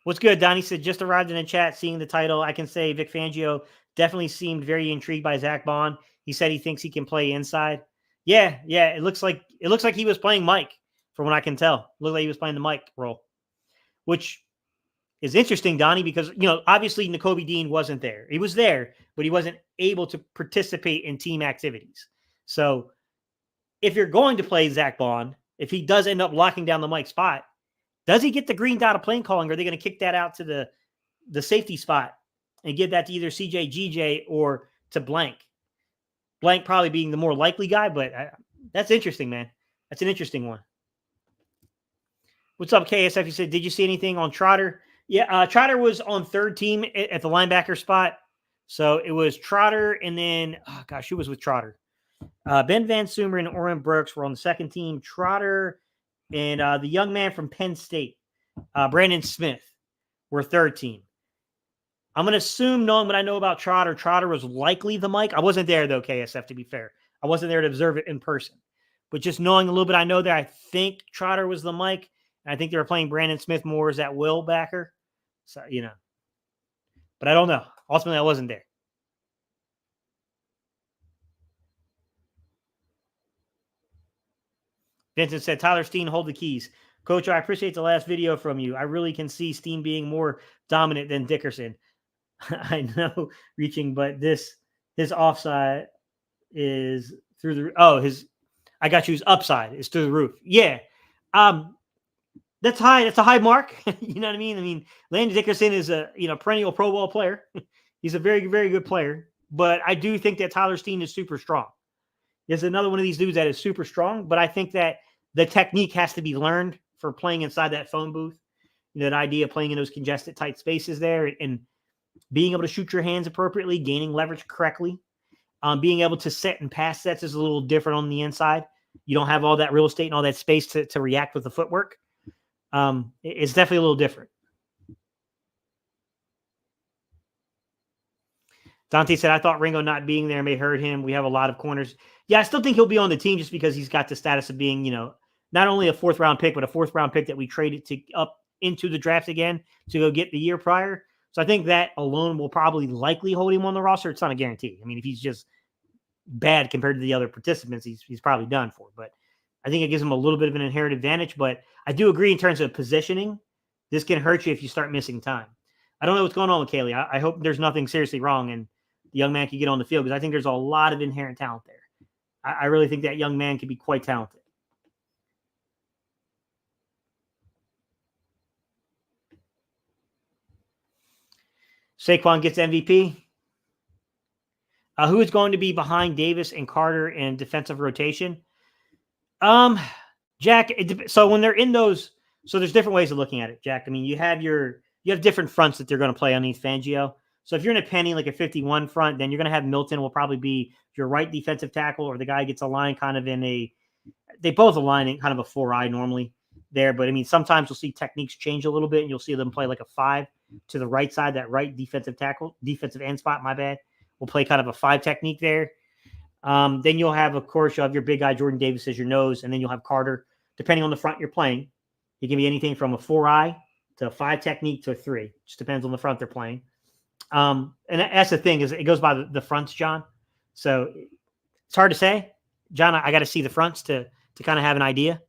What's good, Donnie said, just arrived in the chat, seeing the title. I can say Vic Fangio definitely seemed very intrigued by Zack Baun. He said he thinks he can play inside. Yeah. It looks like he was playing Mike, from what I can tell. It looked like he was playing the Mike role, which is interesting, Donnie, because, obviously Nakobe Dean wasn't there. He was there, but he wasn't able to participate in team activities. So if you're going to play Zack Baun, if he does end up locking down the Mike spot, does he get the green dot of play calling? Or are they going to kick that out to the safety spot and give that to either CJ, GJ, or to Blank? Blank probably being the more likely guy, but that's interesting, man. That's an interesting one. What's up, KSF? You said, did you see anything on Trotter? Yeah, Trotter was on third team at the linebacker spot. So it was Trotter, and then, who was with Trotter? Ben Van Sumer and Oren Brooks were on the second team. Trotter and the young man from Penn State, Brandon Smith, were third team. I'm going to assume, knowing what I know about Trotter was likely the Mike. I wasn't there, though, KSF, to be fair. I wasn't there to observe it in person. But just knowing a little bit I know there, I think Trotter was the Mike. And I think they were playing Brandon Smith more as that will backer. So, But I don't know. Ultimately, I wasn't there. Vincent said, Tyler Steen, hold the keys. Coach, I appreciate the last video from you. I really can see Steen being more dominant than Dickerson. I know reaching, but his offside is through the I got you's upside is through the roof. Yeah. That's high. That's a high mark. You know what I mean? I mean, Landon Dickerson is a perennial Pro Bowl player. He's a very, very good player. But I do think that Tyler Steen is super strong. There's another one of these dudes that is super strong, but I think that the technique has to be learned for playing inside that phone booth. That idea of playing in those congested, tight spaces there and being able to shoot your hands appropriately, gaining leverage correctly, being able to set and pass sets is a little different on the inside. You don't have all that real estate and all that space to react with the footwork. It's definitely a little different. Dante said, I thought Ringo not being there may hurt him. We have a lot of corners. Yeah, I still think he'll be on the team just because he's got the status of being, not only a fourth round pick, but a fourth round pick that we traded up into the draft again to go get the year prior. So I think that alone will probably likely hold him on the roster. It's not a guarantee. I mean, if he's just bad compared to the other participants, he's probably done for. But I think it gives him a little bit of an inherent advantage. But I do agree in terms of positioning, this can hurt you if you start missing time. I don't know what's going on with Kaylee. I hope there's nothing seriously wrong and the young man can get on the field because I think there's a lot of inherent talent there. I really think that young man can be quite talented. Saquon gets MVP. Who is going to be behind Davis and Carter in defensive rotation? Jack, so when they're in those, so there's different ways of looking at it, Jack. I mean, you have different fronts that they're going to play underneath Fangio. So if you're in a penny, like a 51 front, then you're going to have Milton will probably be your right defensive tackle, or the guy gets a line kind of in a they both align in kind of a 4-eye normally there. But I mean, sometimes you'll see techniques change a little bit and you'll see them play like a 5 to the right side, that right defensive end spot, my bad. We'll play kind of a 5 technique there. Then you'll have, of course, you'll have your big guy, Jordan Davis, as your nose, and then you'll have Carter, depending on the front you're playing. It can be anything from a 4-eye to a 5 technique to a 3. Just depends on the front they're playing. And that's the thing, is it goes by the fronts, John. So it's hard to say. John, I got to see the fronts to kind of have an idea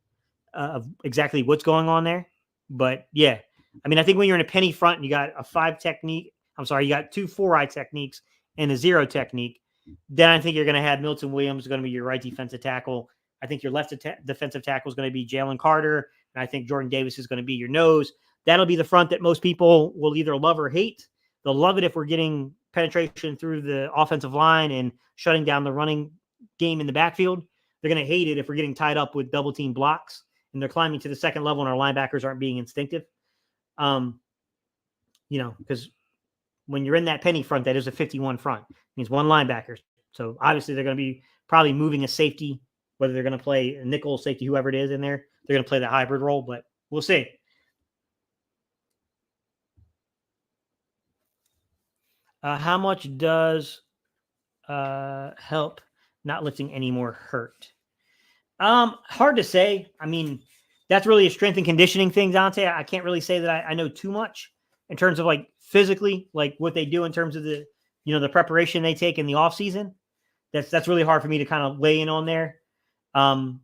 of exactly what's going on there. But yeah, I mean, I think when you're in a penny front and you got a 5 technique, you got 2 4-eye techniques and a 0 technique, then I think you're going to have Milton Williams going to be your right defensive tackle. I think your left defensive tackle is going to be Jalen Carter. And I think Jordan Davis is going to be your nose. That'll be the front that most people will either love or hate. They'll love it if we're getting penetration through the offensive line and shutting down the running game in the backfield. They're going to hate it if we're getting tied up with double team blocks and they're climbing to the second level and our linebackers aren't being instinctive. Because when you're in that penny front, that is a 51 front. It means 1 linebacker. So obviously they're going to be probably moving a safety, whether they're going to play a nickel safety, whoever it is in there. They're going to play the hybrid role, but we'll see. How much does help not lifting any more hurt? Hard to say. I mean, that's really a strength and conditioning thing, Dante. I can't really say that I know too much in terms of like physically, like what they do in terms of the preparation they take in the off season. That's really hard for me to kind of weigh in on there. I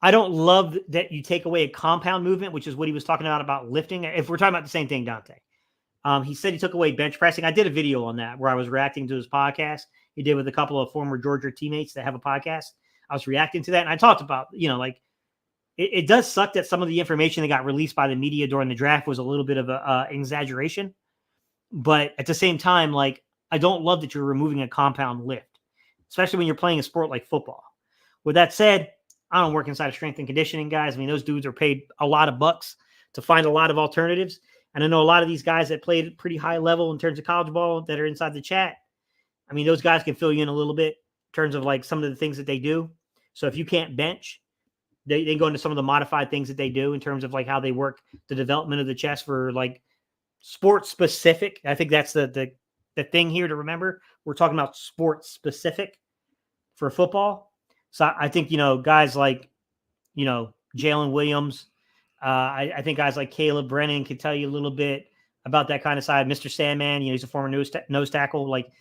don't love that you take away a compound movement, which is what he was talking about lifting. If we're talking about the same thing, Dante. He said he took away bench pressing. I did a video on that where I was reacting to his podcast. He did with a couple of former Georgia teammates that have a podcast. I was reacting to that. And I talked about, it does suck that some of the information that got released by the media during the draft was a little bit of an exaggeration. But at the same time, like, I don't love that you're removing a compound lift, especially when you're playing a sport like football. With that said, I don't work inside of strength and conditioning, guys. I mean, those dudes are paid a lot of bucks to find a lot of alternatives. And I know a lot of these guys that played pretty high level in terms of college ball that are inside the chat. I mean, those guys can fill you in a little bit in terms of like some of the things that they do. So if you can't bench, they go into some of the modified things that they do in terms of like how they work the development of the chest for like sports specific. I think that's the thing here to remember. We're talking about sports specific for football. So I think, guys like, Jalen Williams, I think guys like Caleb Brennan can tell you a little bit about that kind of side. Mr. Sandman, he's a former nose tackle. Like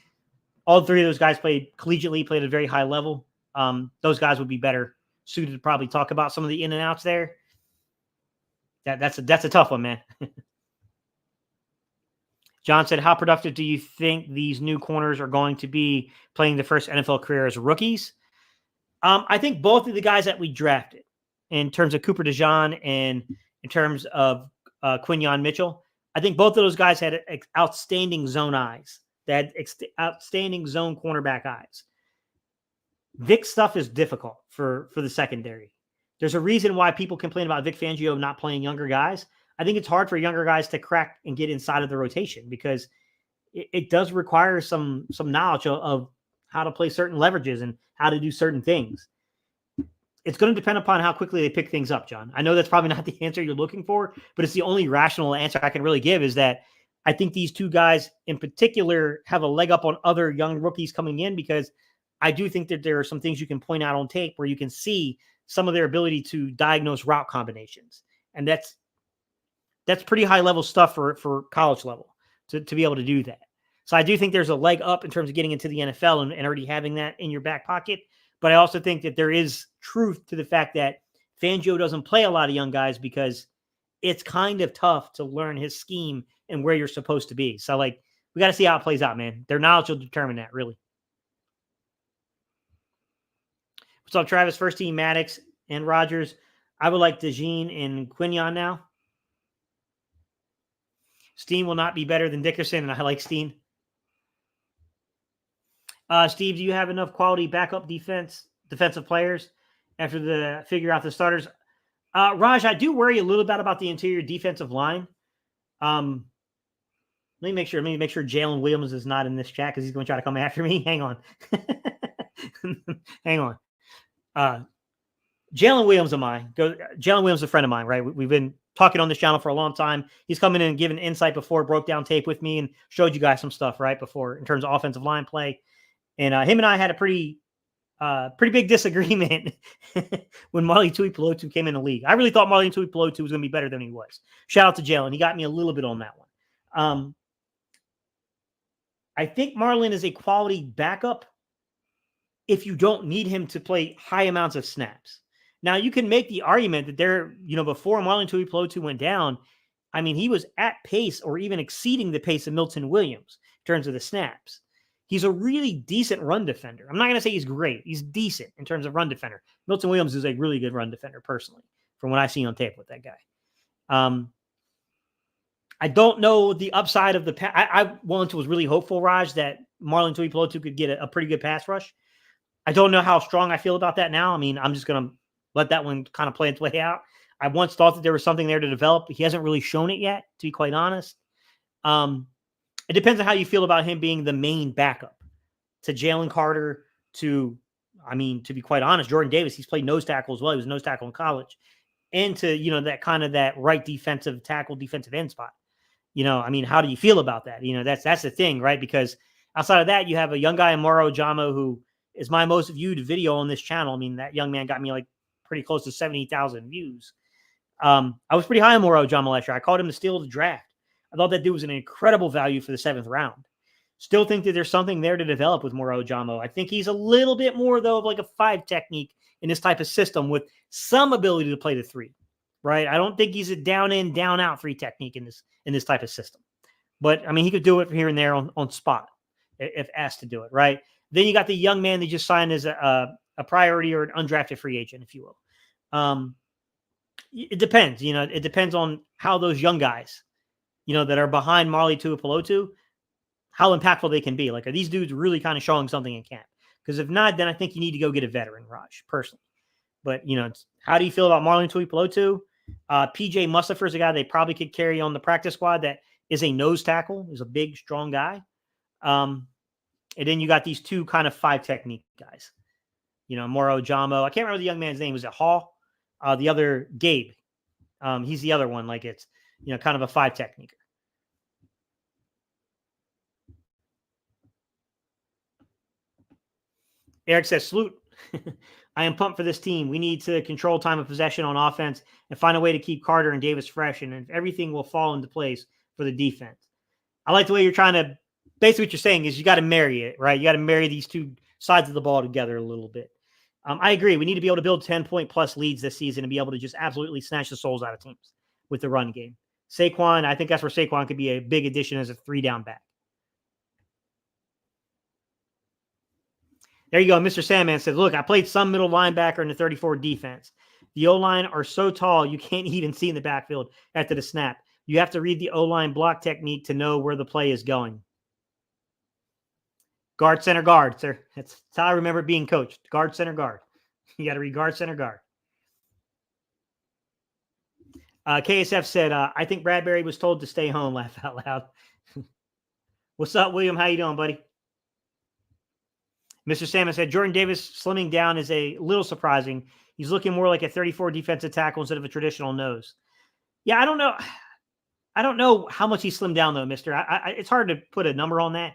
all 3 of those guys played collegiately, played at a very high level. Those guys would be better suited to probably talk about some of the in and outs there. That's a tough one, man. John said, how productive do you think these new corners are going to be playing the first NFL career as rookies? I think both of the guys that we drafted in terms of Cooper DeJean and in terms of Quinyon Mitchell, I think both of those guys had outstanding zone eyes. They had outstanding zone cornerback eyes. Vic's stuff is difficult for the secondary. There's a reason why people complain about Vic Fangio not playing younger guys. I think it's hard for younger guys to crack and get inside of the rotation because it does require some knowledge of how to play certain leverages and how to do certain things. It's going to depend upon how quickly they pick things up, John. I know that's probably not the answer you're looking for, but it's the only rational answer I can really give is that I think these 2 guys in particular have a leg up on other young rookies coming in because I do think that there are some things you can point out on tape where you can see some of their ability to diagnose route combinations. And that's pretty high level stuff for college level to be able to do that. So I do think there's a leg up in terms of getting into the NFL and already having that in your back pocket. But I also think that there is truth to the fact that Fangio doesn't play a lot of young guys because it's kind of tough to learn his scheme and where you're supposed to be. So, like, we got to see how it plays out, man. Their knowledge will determine that, really. What's up, Travis? First team Maddox and Rodgers. I would like DeJean and Quinyon now. Steen will not be better than Dickerson, and I like Steen. Steve, do you have enough quality backup defensive players after the figure out the starters? Raj, I do worry a little bit about the interior defensive line. Let me make sure Jalen Williams is not in this chat because he's going to try to come after me. Hang on. Hang on. Uh, Jalen Williams of mine. Jalen Williams is a friend of mine, right? We've been talking on this channel for a long time. He's coming in and giving insight before, broke down tape with me and showed you guys some stuff, right, before in terms of offensive line play. And him and I had a pretty big disagreement when Marley Tuipulotu came in the league. I really thought Marley Tuipulotu was going to be better than he was. Shout out to Jalen. He got me a little bit on that one. I think Marlon is a quality backup if you don't need him to play high amounts of snaps. Now, you can make the argument that before Marlon Tuipulotu went down, I mean, he was at pace or even exceeding the pace of Milton Williams in terms of the snaps. He's a really decent run defender. I'm not going to say he's great. He's decent in terms of run defender. Milton Williams is a really good run defender, personally, from what I've seen on tape with that guy. I don't know the upside of the pass. I once was really hopeful, Raj, that Marlon Tuipulotu could get a pretty good pass rush. I don't know how strong I feel about that now. I mean, I'm just going to let that one kind of play its way out. I once thought that there was something there to develop. He hasn't really shown it yet, to be quite honest. It depends on how you feel about him being the main backup to Jalen Carter, to be quite honest, Jordan Davis. He's played nose tackle as well. He was a nose tackle in college. And to, that kind of that right defensive tackle, defensive end spot. How do you feel about that? That's the thing, right? Because outside of that, you have a young guy, Moro Jamo, who is my most viewed video on this channel. I mean, that young man got me like pretty close to 70,000 views. I was pretty high on Moro Jamo last year. I called him the steal of the draft. I thought that dude was an incredible value for the 7th round. Still think that there's something there to develop with Moro Jamo. I think he's a little bit more, though, of like a 5 technique in this type of system with some ability to play the 3, right? I don't think he's a down in, down out 3 technique in this type of system. But, he could do it here and there on spot if asked to do it, right? Then you got the young man they just signed as a priority or an undrafted free agent, if you will. It depends. It depends on how those young guys, that are behind Marley Tuipulotu, how impactful they can be. Like, are these dudes really kind of showing something in camp? Because if not, then I think you need to go get a veteran, Raj, personally. But, how do you feel about Marlon Tuipulotu? PJ Mustafer is a guy they probably could carry on the practice squad that is a nose tackle, is a big, strong guy. And then you got these 2 kind of 5 technique guys. Moro Jamo. I can't remember the young man's name. Was it Hall? The other, Gabe. He's the other one. Like, it's, kind of a 5 technique. Eric says, salute. I am pumped for this team. We need to control time of possession on offense and find a way to keep Carter and Davis fresh, and everything will fall into place for the defense. I like the way you're trying to, basically what you're saying is you got to marry it, right? You got to marry these 2 sides of the ball together a little bit. I agree. We need to be able to build 10-point plus leads this season and be able to just absolutely snatch the souls out of teams with the run game. Saquon, I think that's where Saquon could be a big addition as a 3-down back. There you go. Mr. Sandman says, look, I played some middle linebacker in the 34 defense. The O-line are so tall, you can't even see in the backfield after the snap. You have to read the O-line block technique to know where the play is going. Guard, center, guard, sir. That's how I remember being coached. Guard, center, guard. You got to read guard, center, guard. KSF said, I think Bradbury was told to stay home. Laugh out loud. What's up, William? How you doing, buddy? Mr. Salmon said, Jordan Davis slimming down is a little surprising. He's looking more like a 34 defensive tackle instead of a traditional nose. Yeah, I don't know. I don't know how much he slimmed down, though, mister. It's hard to put a number on that.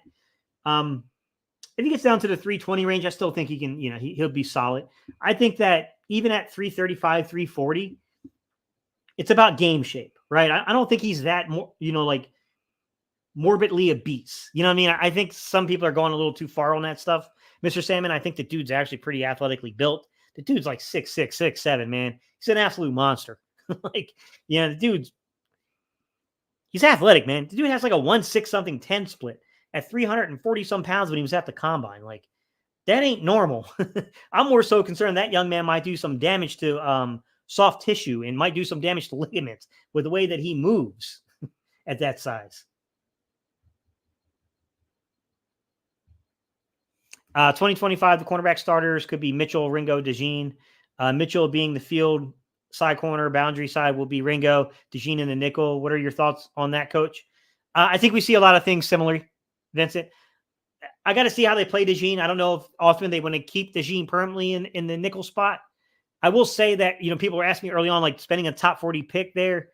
If he gets down to the 320 range, I still think he can, he'll be solid. I think that even at 335, 340, it's about game shape, right? I don't think he's that more, like morbidly obese. You know what I mean? I think some people are going a little too far on that stuff. Mr. Salmon, I think the dude's actually pretty athletically built. The dude's like 6'6", 6'7", man. He's an absolute monster. The dude's, he's athletic, man. The dude has like a 1.6 something 10 split at 340 some pounds when he was at the combine. Like, that ain't normal. I'm more so concerned that young man might do some damage to soft tissue and might do some damage to ligaments with the way that he moves at that size. 2025, the cornerback starters could be Mitchell, Ringo, DeJean. Mitchell being the field side corner, boundary side will be Ringo, DeJean in the nickel. What are your thoughts on that, Coach? I think we see a lot of things similarly, Vincent. I got to see how they play DeJean. I don't know if often they want to keep DeJean permanently in the nickel spot. I will say that, people were asking me early on, like spending a top 40 pick there.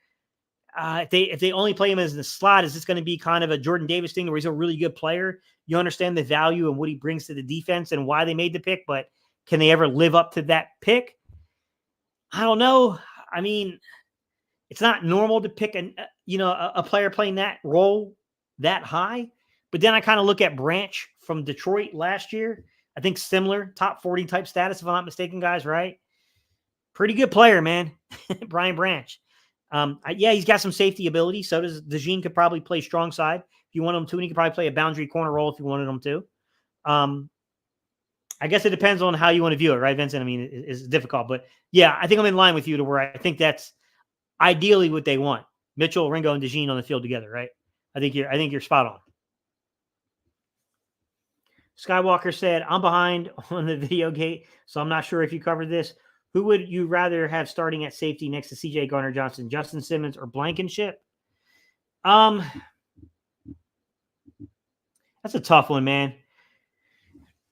If they only play him as in the slot, is this going to be kind of a Jordan Davis thing where he's a really good player? You understand the value and what he brings to the defense and why they made the pick, but can they ever live up to that pick? I don't know. I mean, it's not normal to pick a player playing that role that high. But then I kind of look at Branch from Detroit last year. I think similar top 40 type status, if I'm not mistaken, guys, right? Pretty good player, man. Brian Branch. He's got some safety ability. So does DeJean. Could probably play strong side if you want him to, and he could probably play a boundary corner role if you wanted him to. I guess it depends on how you want to view it, right, Vincent? I mean, it's difficult, but yeah, I think I'm in line with you to where I think that's ideally what they want. Mitchell, Ringo, and DeJean on the field together, right? I think you're spot on. Skywalker said, I'm behind on the video gate, so I'm not sure if you covered this. Who would you rather have starting at safety next to CJ Gardner-Johnson, Justin Simmons or Blankenship? That's a tough one, man.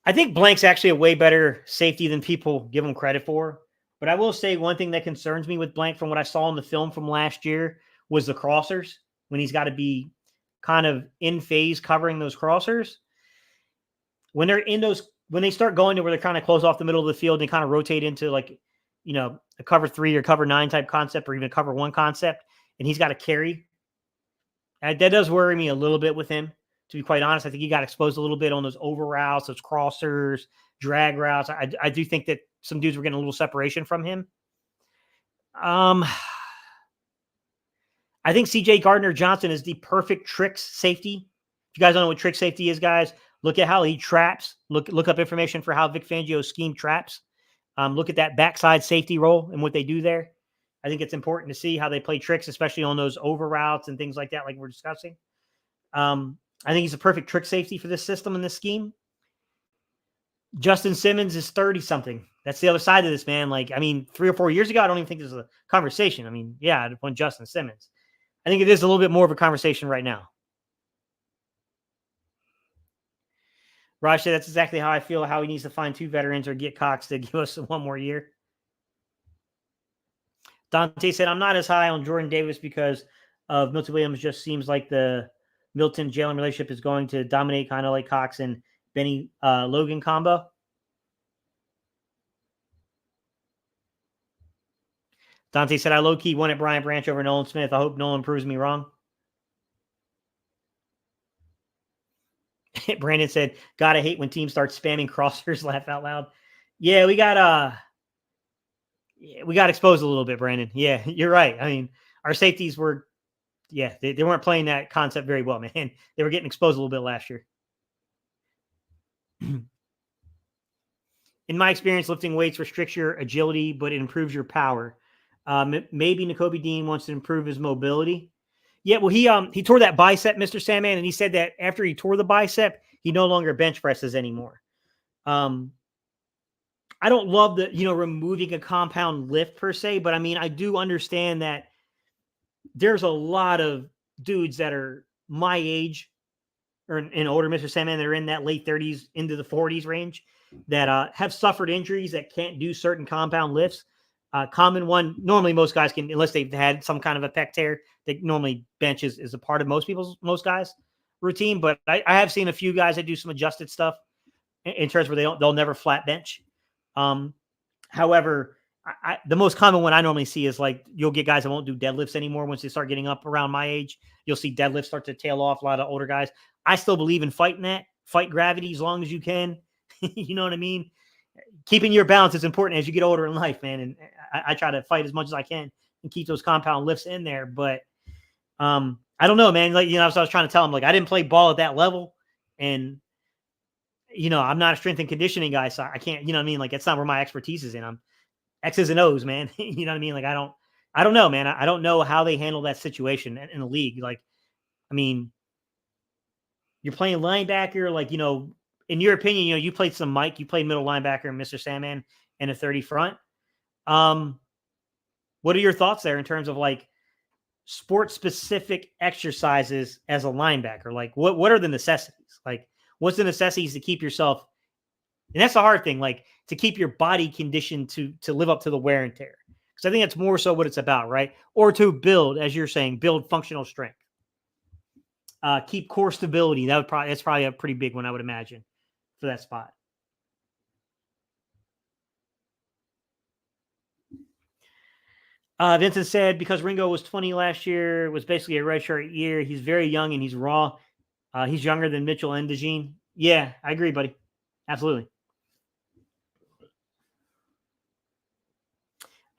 I think Blank's actually a way better safety than people give him credit for. But I will say one thing that concerns me with Blank from what I saw in the film from last year was the crossers, when he's got to be kind of in phase covering those crossers. When they're in those, when they start going to where they're kind of close off the middle of the field and they kind of rotate into like, a cover 3 or cover 9 type concept or even a cover 1 concept, and he's got to carry. That does worry me a little bit with him, to be quite honest. I think he got exposed a little bit on those over routes, those crossers, drag routes. I do think that some dudes were getting a little separation from him. I think CJ Gardner-Johnson is the perfect tricks safety. If you guys don't know what trick safety is, guys, look at how he traps. Look up information for how Vic Fangio scheme traps. Look at that backside safety role and what they do there. I think it's important to see how they play tricks, especially on those over routes and things like that, like we're discussing. I think he's a perfect trick safety for this system and this scheme. Justin Simmons is 30-something. That's the other side of this, man. 3 or 4 years ago, I don't even think this was a conversation. I mean, yeah, I'd want Justin Simmons. I think it is a little bit more of a conversation right now. Raj said that's exactly how I feel, how he needs to find 2 veterans or get Cox to give us 1 more year. Dante said, I'm not as high on Jordan Davis because of Milton Williams. Just seems like the Milton-Jalen relationship is going to dominate, kind of like Cox and Benny Logan combo. Dante said, I low-key wanted Brian Branch over Nolan Smith. I hope Nolan proves me wrong. Brandon said, God, I hate when teams start spamming crossers. Laugh out loud. Yeah, we got exposed a little bit, Brandon. Yeah, you're right. I mean, our safeties were, they weren't playing that concept very well, man. They were getting exposed a little bit last year. In my experience, lifting weights restricts your agility, but it improves your power. Maybe Nakobe Dean wants to improve his mobility. Yeah, well, he tore that bicep, Mr. Sandman, and he said that after he tore the bicep, he no longer bench presses anymore. I don't love the, removing a compound lift per se, but I mean, I do understand that there's a lot of dudes that are my age or and older, Mr. Sandman, that are in that late 30s into the 40s range that have suffered injuries that can't do certain compound lifts. Common one, normally most guys can, unless they've had some kind of a pec tear, they normally bench is a part of most guys' routine. But I have seen a few guys that do some adjusted stuff in terms where they'll never flat bench. However, the most common one I normally see is like you'll get guys that won't do deadlifts anymore once they start getting up around my age. You'll see deadlifts start to tail off. A lot of older guys. I still believe in fighting that. Fight gravity as long as you can. You know what I mean? Keeping your balance is important as you get older in life, man. And I try to fight as much as I can and keep those compound lifts in there. But I don't know, man. Like, so I was trying to tell him, like, I didn't play ball at that level. And, I'm not a strength and conditioning guy. So I can't, you know what I mean? Like, it's not where my expertise is in. I'm X's and O's, man. You know what I mean? Like, I don't know, man. I don't know how they handle that situation in the league. Like, I mean, you're playing linebacker, like, in your opinion, you played some Mike, you played middle linebacker, Mr. Sandman, and a 30 front. What are your thoughts there in terms of like sport specific exercises as a linebacker? Like what are the necessities? Like what's the necessities to keep yourself, and that's the hard thing, like to keep your body conditioned to live up to the wear and tear. Because I think that's more so what it's about, right? Or to build, as you're saying, build functional strength. Keep core stability. That's probably a pretty big one, I would imagine, for that spot. Vincent said because Ringo was 20 last year, it was basically a redshirt year. He's very young and he's raw. He's younger than Mitchell and DeJean. Yeah, I agree, buddy. Absolutely.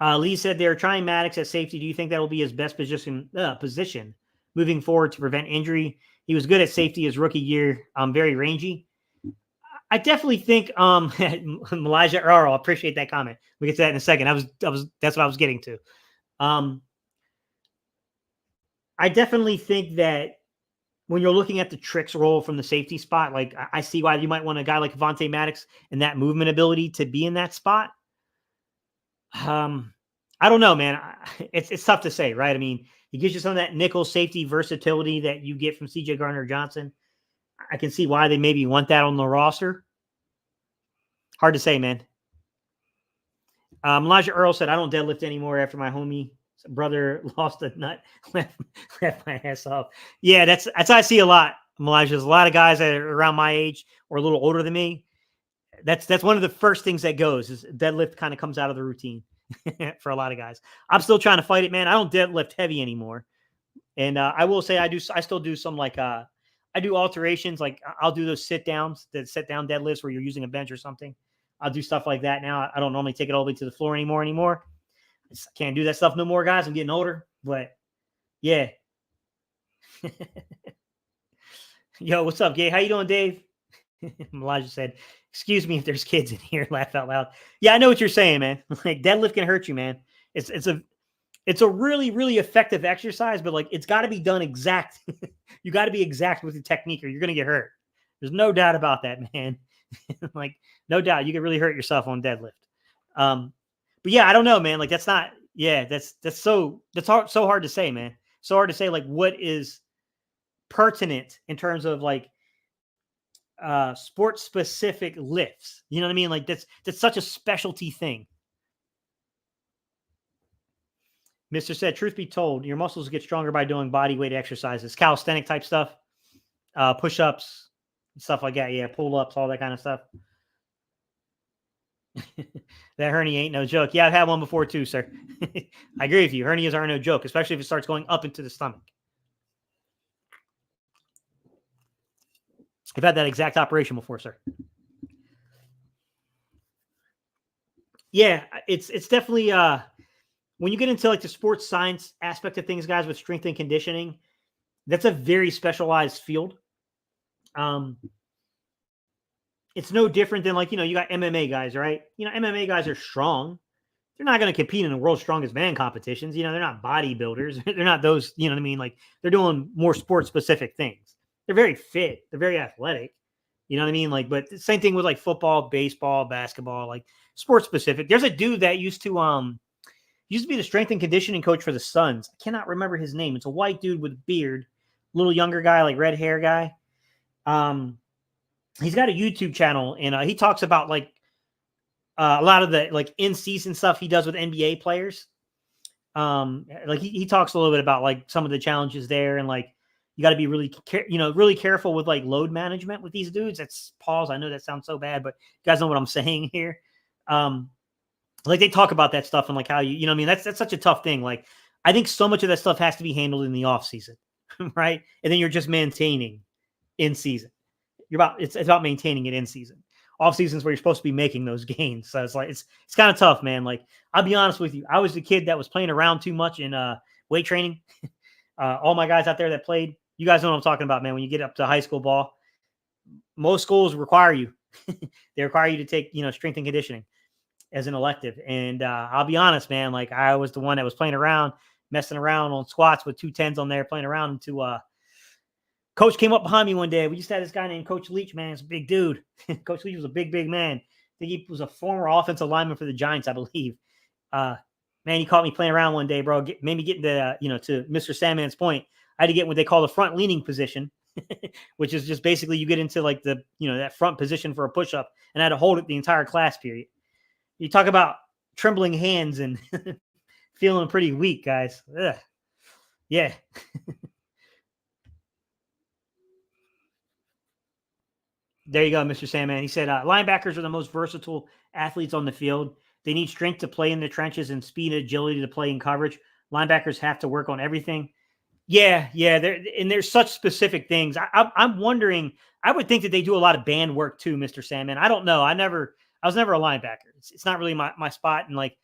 Lee said they're trying Maddox at safety. Do you think that will be his best position moving forward to prevent injury? He was good at safety his rookie year. Very rangy. I definitely think Elijah Earl. I appreciate that comment. We get to that in a second. That's what I was getting to. I definitely think that when you're looking at the tricks role from the safety spot, like I see why you might want a guy like Avonte Maddox and that movement ability to be in that spot. I don't know, man. It's tough to say, right? I mean, he gives you some of that nickel safety versatility that you get from CJ Gardner-Johnson. I can see why they maybe want that on the roster. Hard to say, man. Elijah Earl said, I don't deadlift anymore after my homie brother lost a nut, left my ass off. Yeah, that's how I see a lot, Elijah. There's a lot of guys that are around my age or a little older than me. That's one of the first things that goes is deadlift kind of comes out of the routine for a lot of guys. I'm still trying to fight it, man. I don't deadlift heavy anymore. And I will say I still do some like I do alterations. Like I'll do those sit down deadlifts where you're using a bench or something. I'll do stuff like that now. I don't normally take it all the way to the floor anymore. I can't do that stuff no more, guys. I'm getting older, but yeah. Yo, what's up, Gay? How you doing, Dave? Elijah said, excuse me if there's kids in here. Laugh out loud. Yeah, I know what you're saying, man. Like deadlift can hurt you, man. It's a really, really effective exercise, but like it's got to be done exact. You got to be exact with the technique or you're going to get hurt. There's no doubt about that, man. Like no doubt you can really hurt yourself on deadlift. But yeah, I don't know, man. Like that's so hard to say, man. So hard to say like what is pertinent in terms of like sports specific lifts. You know what I mean? Like that's such a specialty thing. Mr. said, truth be told, your muscles get stronger by doing body weight exercises, calisthenic type stuff, push-ups, stuff like that. Yeah, pull-ups, all that kind of stuff. That hernia ain't no joke. Yeah, I've had one before too, sir. I agree with you. Hernias are no joke, especially if it starts going up into the stomach. I've had that exact operation before, sir. Yeah, it's definitely when you get into like the sports science aspect of things, guys, with strength and conditioning, that's a very specialized field. It's no different than like, you got MMA guys, right? MMA guys are strong. They're not going to compete in the world's strongest man competitions. They're not bodybuilders. They're not those, you know what I mean? Like they're doing more sports specific things. They're very fit. They're very athletic. You know what I mean? Like, but the same thing with like football, baseball, basketball, like sports specific. There's a dude that used to be the strength and conditioning coach for the Suns. I cannot remember his name. It's a white dude with a beard, little younger guy, like red hair guy. He's got a YouTube channel and he talks about like a lot of the like in-season stuff he does with NBA players. Like he talks a little bit about like some of the challenges there and like you got to be really, really careful with like load management with these dudes. That's pause. I know that sounds so bad, but you guys know what I'm saying here. Like they talk about that stuff and like how you know what I mean? That's such a tough thing. Like I think so much of that stuff has to be handled in the off season, right? And then you're just maintaining in season. It's about maintaining it in season. Off seasons where you're supposed to be making those gains. So it's like it's kind of tough, man. Like I'll be honest with you, I was the kid that was playing around too much in weight training. All my guys out there that played, you guys know what I'm talking about, man. When you get up to high school ball, most schools require you. They require you to take strength and conditioning as an elective. And I'll be honest, man. Like I was the one that was playing around, messing around on squats with 210s on there, playing around into Coach came up behind me one day. We used to have this guy named Coach Leach, man. He's a big dude. Coach Leach was a big man. I think he was a former offensive lineman for the Giants, I believe. Man, he caught me playing around one day, bro. Made me get into, to Mr. Sandman's point. I had to get what they call the front leaning position. which is just basically you get into like that front position for a push-up and I had to hold it the entire class period. You talk about trembling hands and feeling pretty weak, guys. Ugh. Yeah. There you go, Mr. Sandman. He said linebackers are the most versatile athletes on the field. They need strength to play in the trenches and speed and agility to play in coverage. Linebackers have to work on everything. Yeah, yeah. There's such specific things. I'm wondering. I would think that they do a lot of band work too, Mr. Sandman. I don't know. I was never a linebacker. It's not really my spot. And like,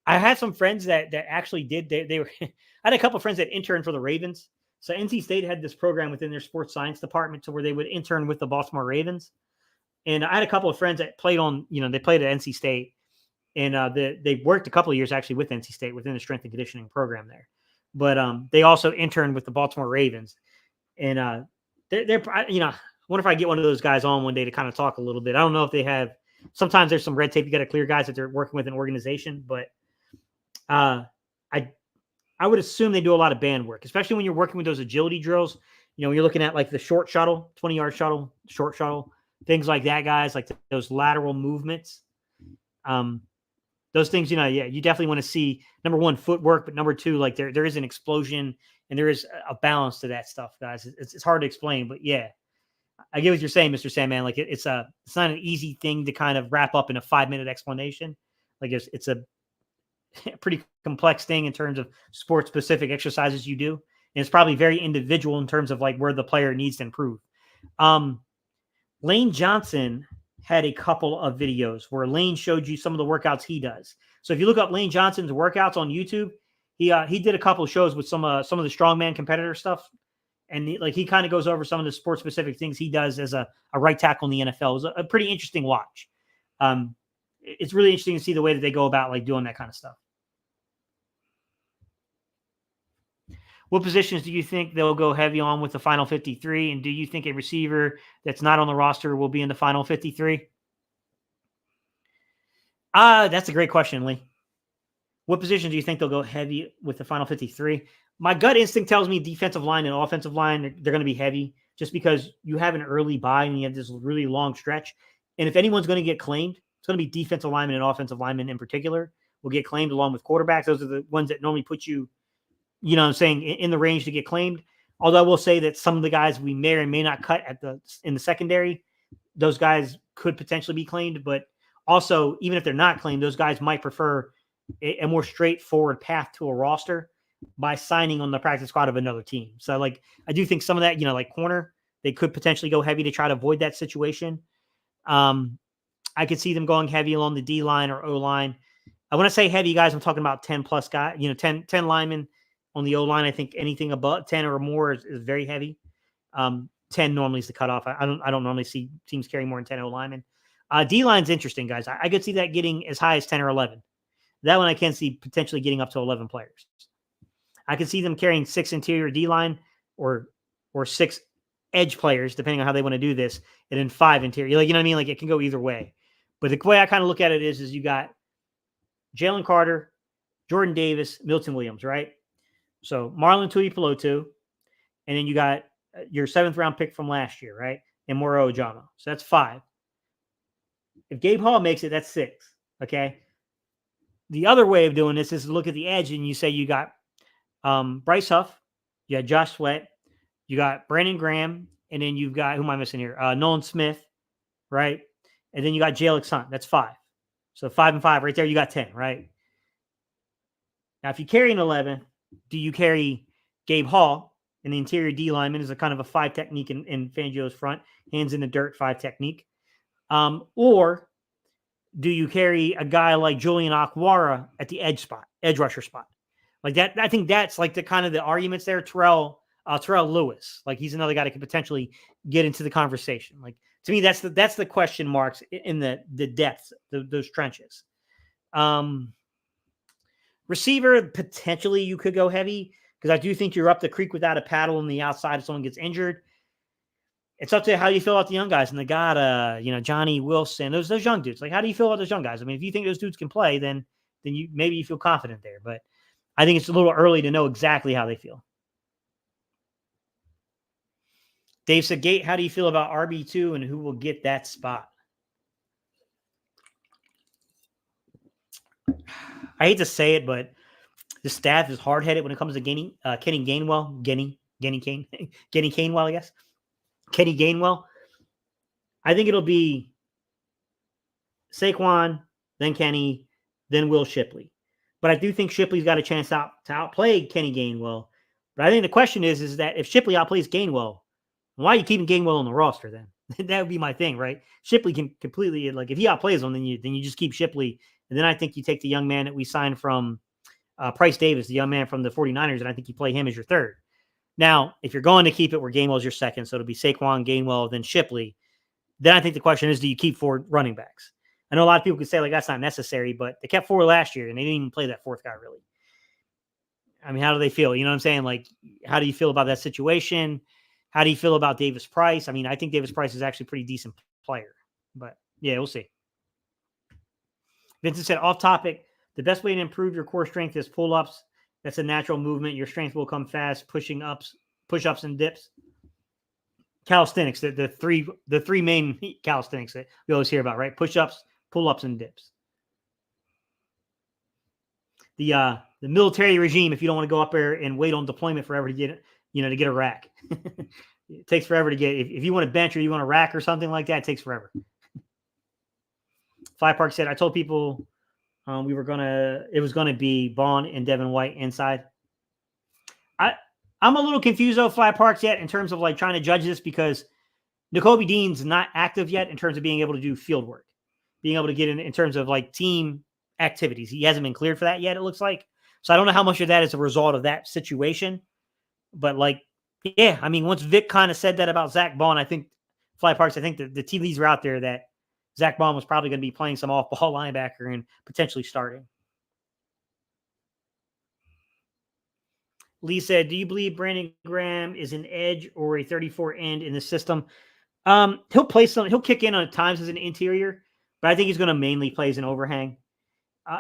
I had some friends that actually did. They were. I had a couple of friends that interned for the Ravens. So NC State had this program within their sports science department to where they would intern with the Baltimore Ravens. And I had a couple of friends that played on. They played at NC State, and they worked a couple of years actually with NC State within the strength and conditioning program there. But they also interned with the Baltimore Ravens, and they're I wonder if I get one of those guys on one day to kind of talk a little bit. I don't know if they have. Sometimes there's some red tape you got to clear guys that they're working with an organization, but I would assume they do a lot of band work, especially when you're working with those agility drills. When you're looking at like the short shuttle, 20-yard shuttle, short shuttle, things like that, guys, like those lateral movements. Those things, you definitely want to see, number one, footwork, but number two, like there is an explosion and there is a balance to that stuff, guys. It's hard to explain, but yeah, I get what you're saying, Mr. Sandman. Like it's not an easy thing to kind of wrap up in a 5-minute explanation. Like it's a pretty complex thing in terms of sports specific exercises you do. And it's probably very individual in terms of like where the player needs to improve. Lane Johnson had a couple of videos where Lane showed you some of the workouts he does. So if you look up Lane Johnson's workouts on YouTube, he did a couple of shows with some of the strongman competitor stuff. And he kind of goes over some of the sports specific things he does as a right tackle in the NFL. It was a pretty interesting watch. It's really interesting to see the way that they go about like doing that kind of stuff. What positions do you think they'll go heavy on with the final 53? And do you think a receiver that's not on the roster will be in the final 53? That's a great question, Lee. What position do you think they'll go heavy with the final 53? My gut instinct tells me defensive line and offensive line, they're going to be heavy just because you have an early bye and you have this really long stretch. And if anyone's going to get claimed, it's going to be defensive linemen and offensive linemen in particular will get claimed along with quarterbacks. Those are the ones that normally put you, in the range to get claimed. Although I will say that some of the guys we may or may not cut in the secondary, those guys could potentially be claimed. But also, even if they're not claimed, those guys might prefer a more straightforward path to a roster by signing on the practice squad of another team. So like, I do think some of that, like corner, they could potentially go heavy to try to avoid that situation. I could see them going heavy along the D line or O line. When I say heavy, guys, I'm talking about 10 plus guys, 10 linemen on the O line. I think anything above 10 or more is very heavy. 10 normally is the cutoff. I don't normally see teams carrying more than 10 O linemen. D line's interesting, guys. I could see that getting as high as 10 or 11. That one I can see potentially getting up to 11 players. I can see them carrying 6 interior D line or 6 edge players, depending on how they want to do this, and then 5 interior. Like, you know what I mean? Like it can go either way. But the way I kind of look at it is you got Jalen Carter, Jordan Davis, Milton Williams, right? So Marlon Tuipulotu, and then you got your 7th round pick from last year, right? And Moro Ojama. So that's 5. If Gabe Hall makes it, that's 6. Okay. The other way of doing this is to look at the edge and you say you got Bryce Huff, you got Josh Sweat, you got Brandon Graham, and then you've got, who am I missing here? Nolan Smith, right? And then you got Jalix Hunt. That's 5. So 5 and 5 right there. You got 10, right? Now, if you carry an 11, do you carry Gabe Hall and the interior D lineman is a kind of a 5 technique in Fangio's front, hands in the dirt 5 technique? Or do you carry a guy like Julian Akwara at the edge rusher spot? Like that, I think that's like the kind of the arguments there. Terrell Lewis, like he's another guy that could potentially get into the conversation. Like to me, that's the question marks in the depths, those trenches. Receiver, potentially you could go heavy because I do think you're up the creek without a paddle on the outside if someone gets injured. It's up to how you feel about the young guys and the Ngata, Johnny Wilson, those young dudes. Like, how do you feel about those young guys? I mean, if you think those dudes can play, then you feel confident there. But I think it's a little early to know exactly how they feel. Dave said, Gate, how do you feel about RB2 and who will get that spot? I hate to say it, but the staff is hard-headed when it comes to Kenny Gainwell. Kenny Gainwell, I guess. Kenny Gainwell. I think it'll be Saquon, then Kenny, then Will Shipley. But I do think Shipley's got a chance to outplay Kenny Gainwell. But I think the question is that if Shipley outplays Gainwell, why are you keeping Gainwell on the roster then? That would be my thing, right? Shipley can completely, like, if he outplays him, then you just keep Shipley. And then I think you take the young man that we signed from Price Davis, the young man from the 49ers, and I think you play him as your third. Now, if you're going to keep it where Gainwell's your second, so it'll be Saquon, Gainwell, then Shipley, then I think the question is, do you keep 4 running backs? I know a lot of people could say, like, that's not necessary, but they kept 4 last year, and they didn't even play that 4th guy, really. I mean, how do they feel? You know what I'm saying? Like, how do you feel about that situation? How do you feel about Davis Price? I mean, I think Davis Price is actually a pretty decent player. But, yeah, we'll see. Vincent said, off topic, the best way to improve your core strength is pull-ups. That's a natural movement. Your strength will come fast, push-ups and dips. Calisthenics, the three main calisthenics that we always hear about, right? Push-ups, pull-ups, and dips. The military regime, if you don't want to go up there and wait on deployment forever to get a rack. It takes forever to get, if you want to bench or you want a rack or something like that, it takes forever. Fly Park said, I told people it was going to be Baun and Devin White inside. I'm a little confused though, Fly Parks, yet in terms of like trying to judge this because Nakobe Dean's not active yet in terms of being able to do field work, being able to get in terms of like team activities. He hasn't been cleared for that yet, it looks like. So I don't know how much of that is a result of that situation. But like, yeah, I mean, once Vic kind of said that about Zack Baun, I think Fly Parks, I think the tea leaves are out there that Zack Baun was probably going to be playing some off-ball linebacker and potentially starting. Lee said, do you believe Brandon Graham is an edge or a 34 end in the system? He'll kick in on times as an interior, but I think he's going to mainly play as an overhang.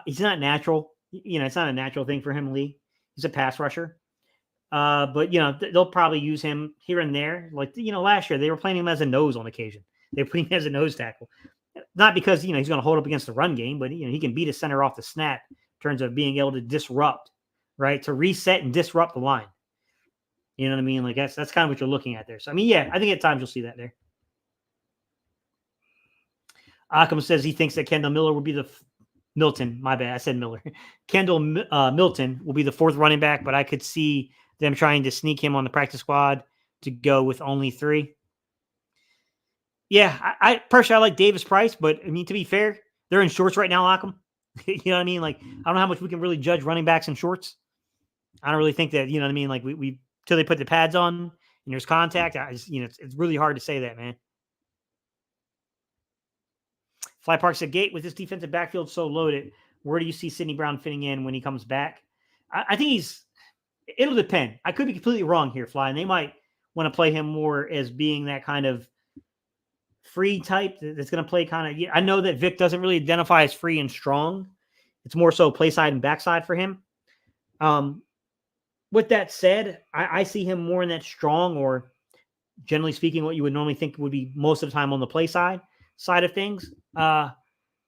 He's not natural. It's not a natural thing for him, Lee. He's a pass rusher. But, they'll probably use him here and there. Like, last year they were playing him as a nose on occasion. They were putting him as a nose tackle. Not because, he's going to hold up against the run game, but, he can beat a center off the snap in terms of being able to disrupt, right? To reset and disrupt the line. You know what I mean? Like, that's kind of what you're looking at there. So, I mean, yeah, I think at times you'll see that there. Akam says he thinks that Kendall Miller will be Milton, my bad. I said Miller. Kendall Milton will be the 4th running back, but I could see them trying to sneak him on the practice squad to go with only 3. Yeah, I personally I like Davis Price, but I mean, to be fair, they're in shorts right now, Akam. You know what I mean? Like, I don't know how much we can really judge running backs in shorts. I don't really think that, you know what I mean? Like, we till they put the pads on and there's contact. It's really hard to say that, man. Fly Park said, Gate, with this defensive backfield so loaded, where do you see Sidney Brown fitting in when he comes back? I think it'll depend. I could be completely wrong here, Fly, and they might want to play him more as being that kind of free type that's going to play kind of. I know that Vic doesn't really identify as free and strong. It's more so play side and backside for him. With that said, I see him more in that strong, or generally speaking, what you would normally think would be most of the time on the play side of things.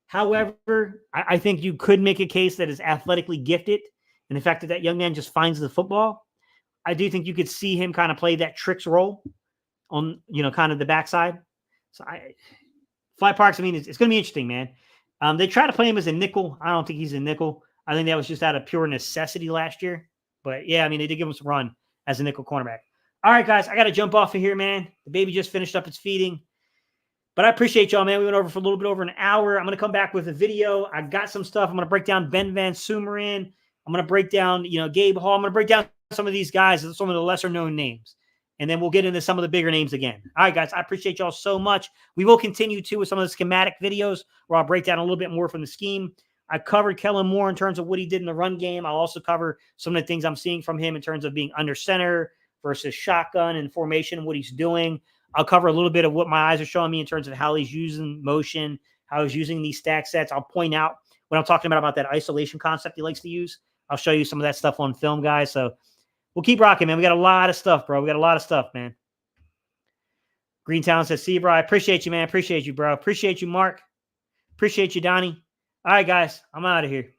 However, I think you could make a case that is athletically gifted, and the fact that young man just finds the football. I do think you could see him kind of play that tricks role on, kind of the backside. So Fly Parks, I mean, it's going to be interesting, man. They try to play him as a nickel. I don't think he's a nickel. I think that was just out of pure necessity last year. But yeah, I mean, they did give him some run as a nickel cornerback. All right, guys, I got to jump off of here, man. The baby just finished up its feeding. But I appreciate y'all, man. We went over for a little bit over an hour. I'm going to come back with a video. I got some stuff. I'm going to break down Ben Van Sumeren. I'm going to break down, Gabe Hall. I'm going to break down some of these guys, some of the lesser known names. And then we'll get into some of the bigger names again. All right, guys, I appreciate y'all so much. We will continue, too, with some of the schematic videos where I'll break down a little bit more from the scheme. I covered Kellen Moore in terms of what he did in the run game. I'll also cover some of the things I'm seeing from him in terms of being under center versus shotgun and formation and what he's doing. I'll cover a little bit of what my eyes are showing me in terms of how he's using motion, how he's using these stack sets. I'll point out what I'm talking about that isolation concept he likes to use. I'll show you some of that stuff on film, guys. So we'll keep rocking, man. We got a lot of stuff, bro. We got a lot of stuff, man. Greentown says, see you, bro. I appreciate you, man. Appreciate you, bro. Appreciate you, Mark. Appreciate you, Donnie. All right, guys. I'm out of here.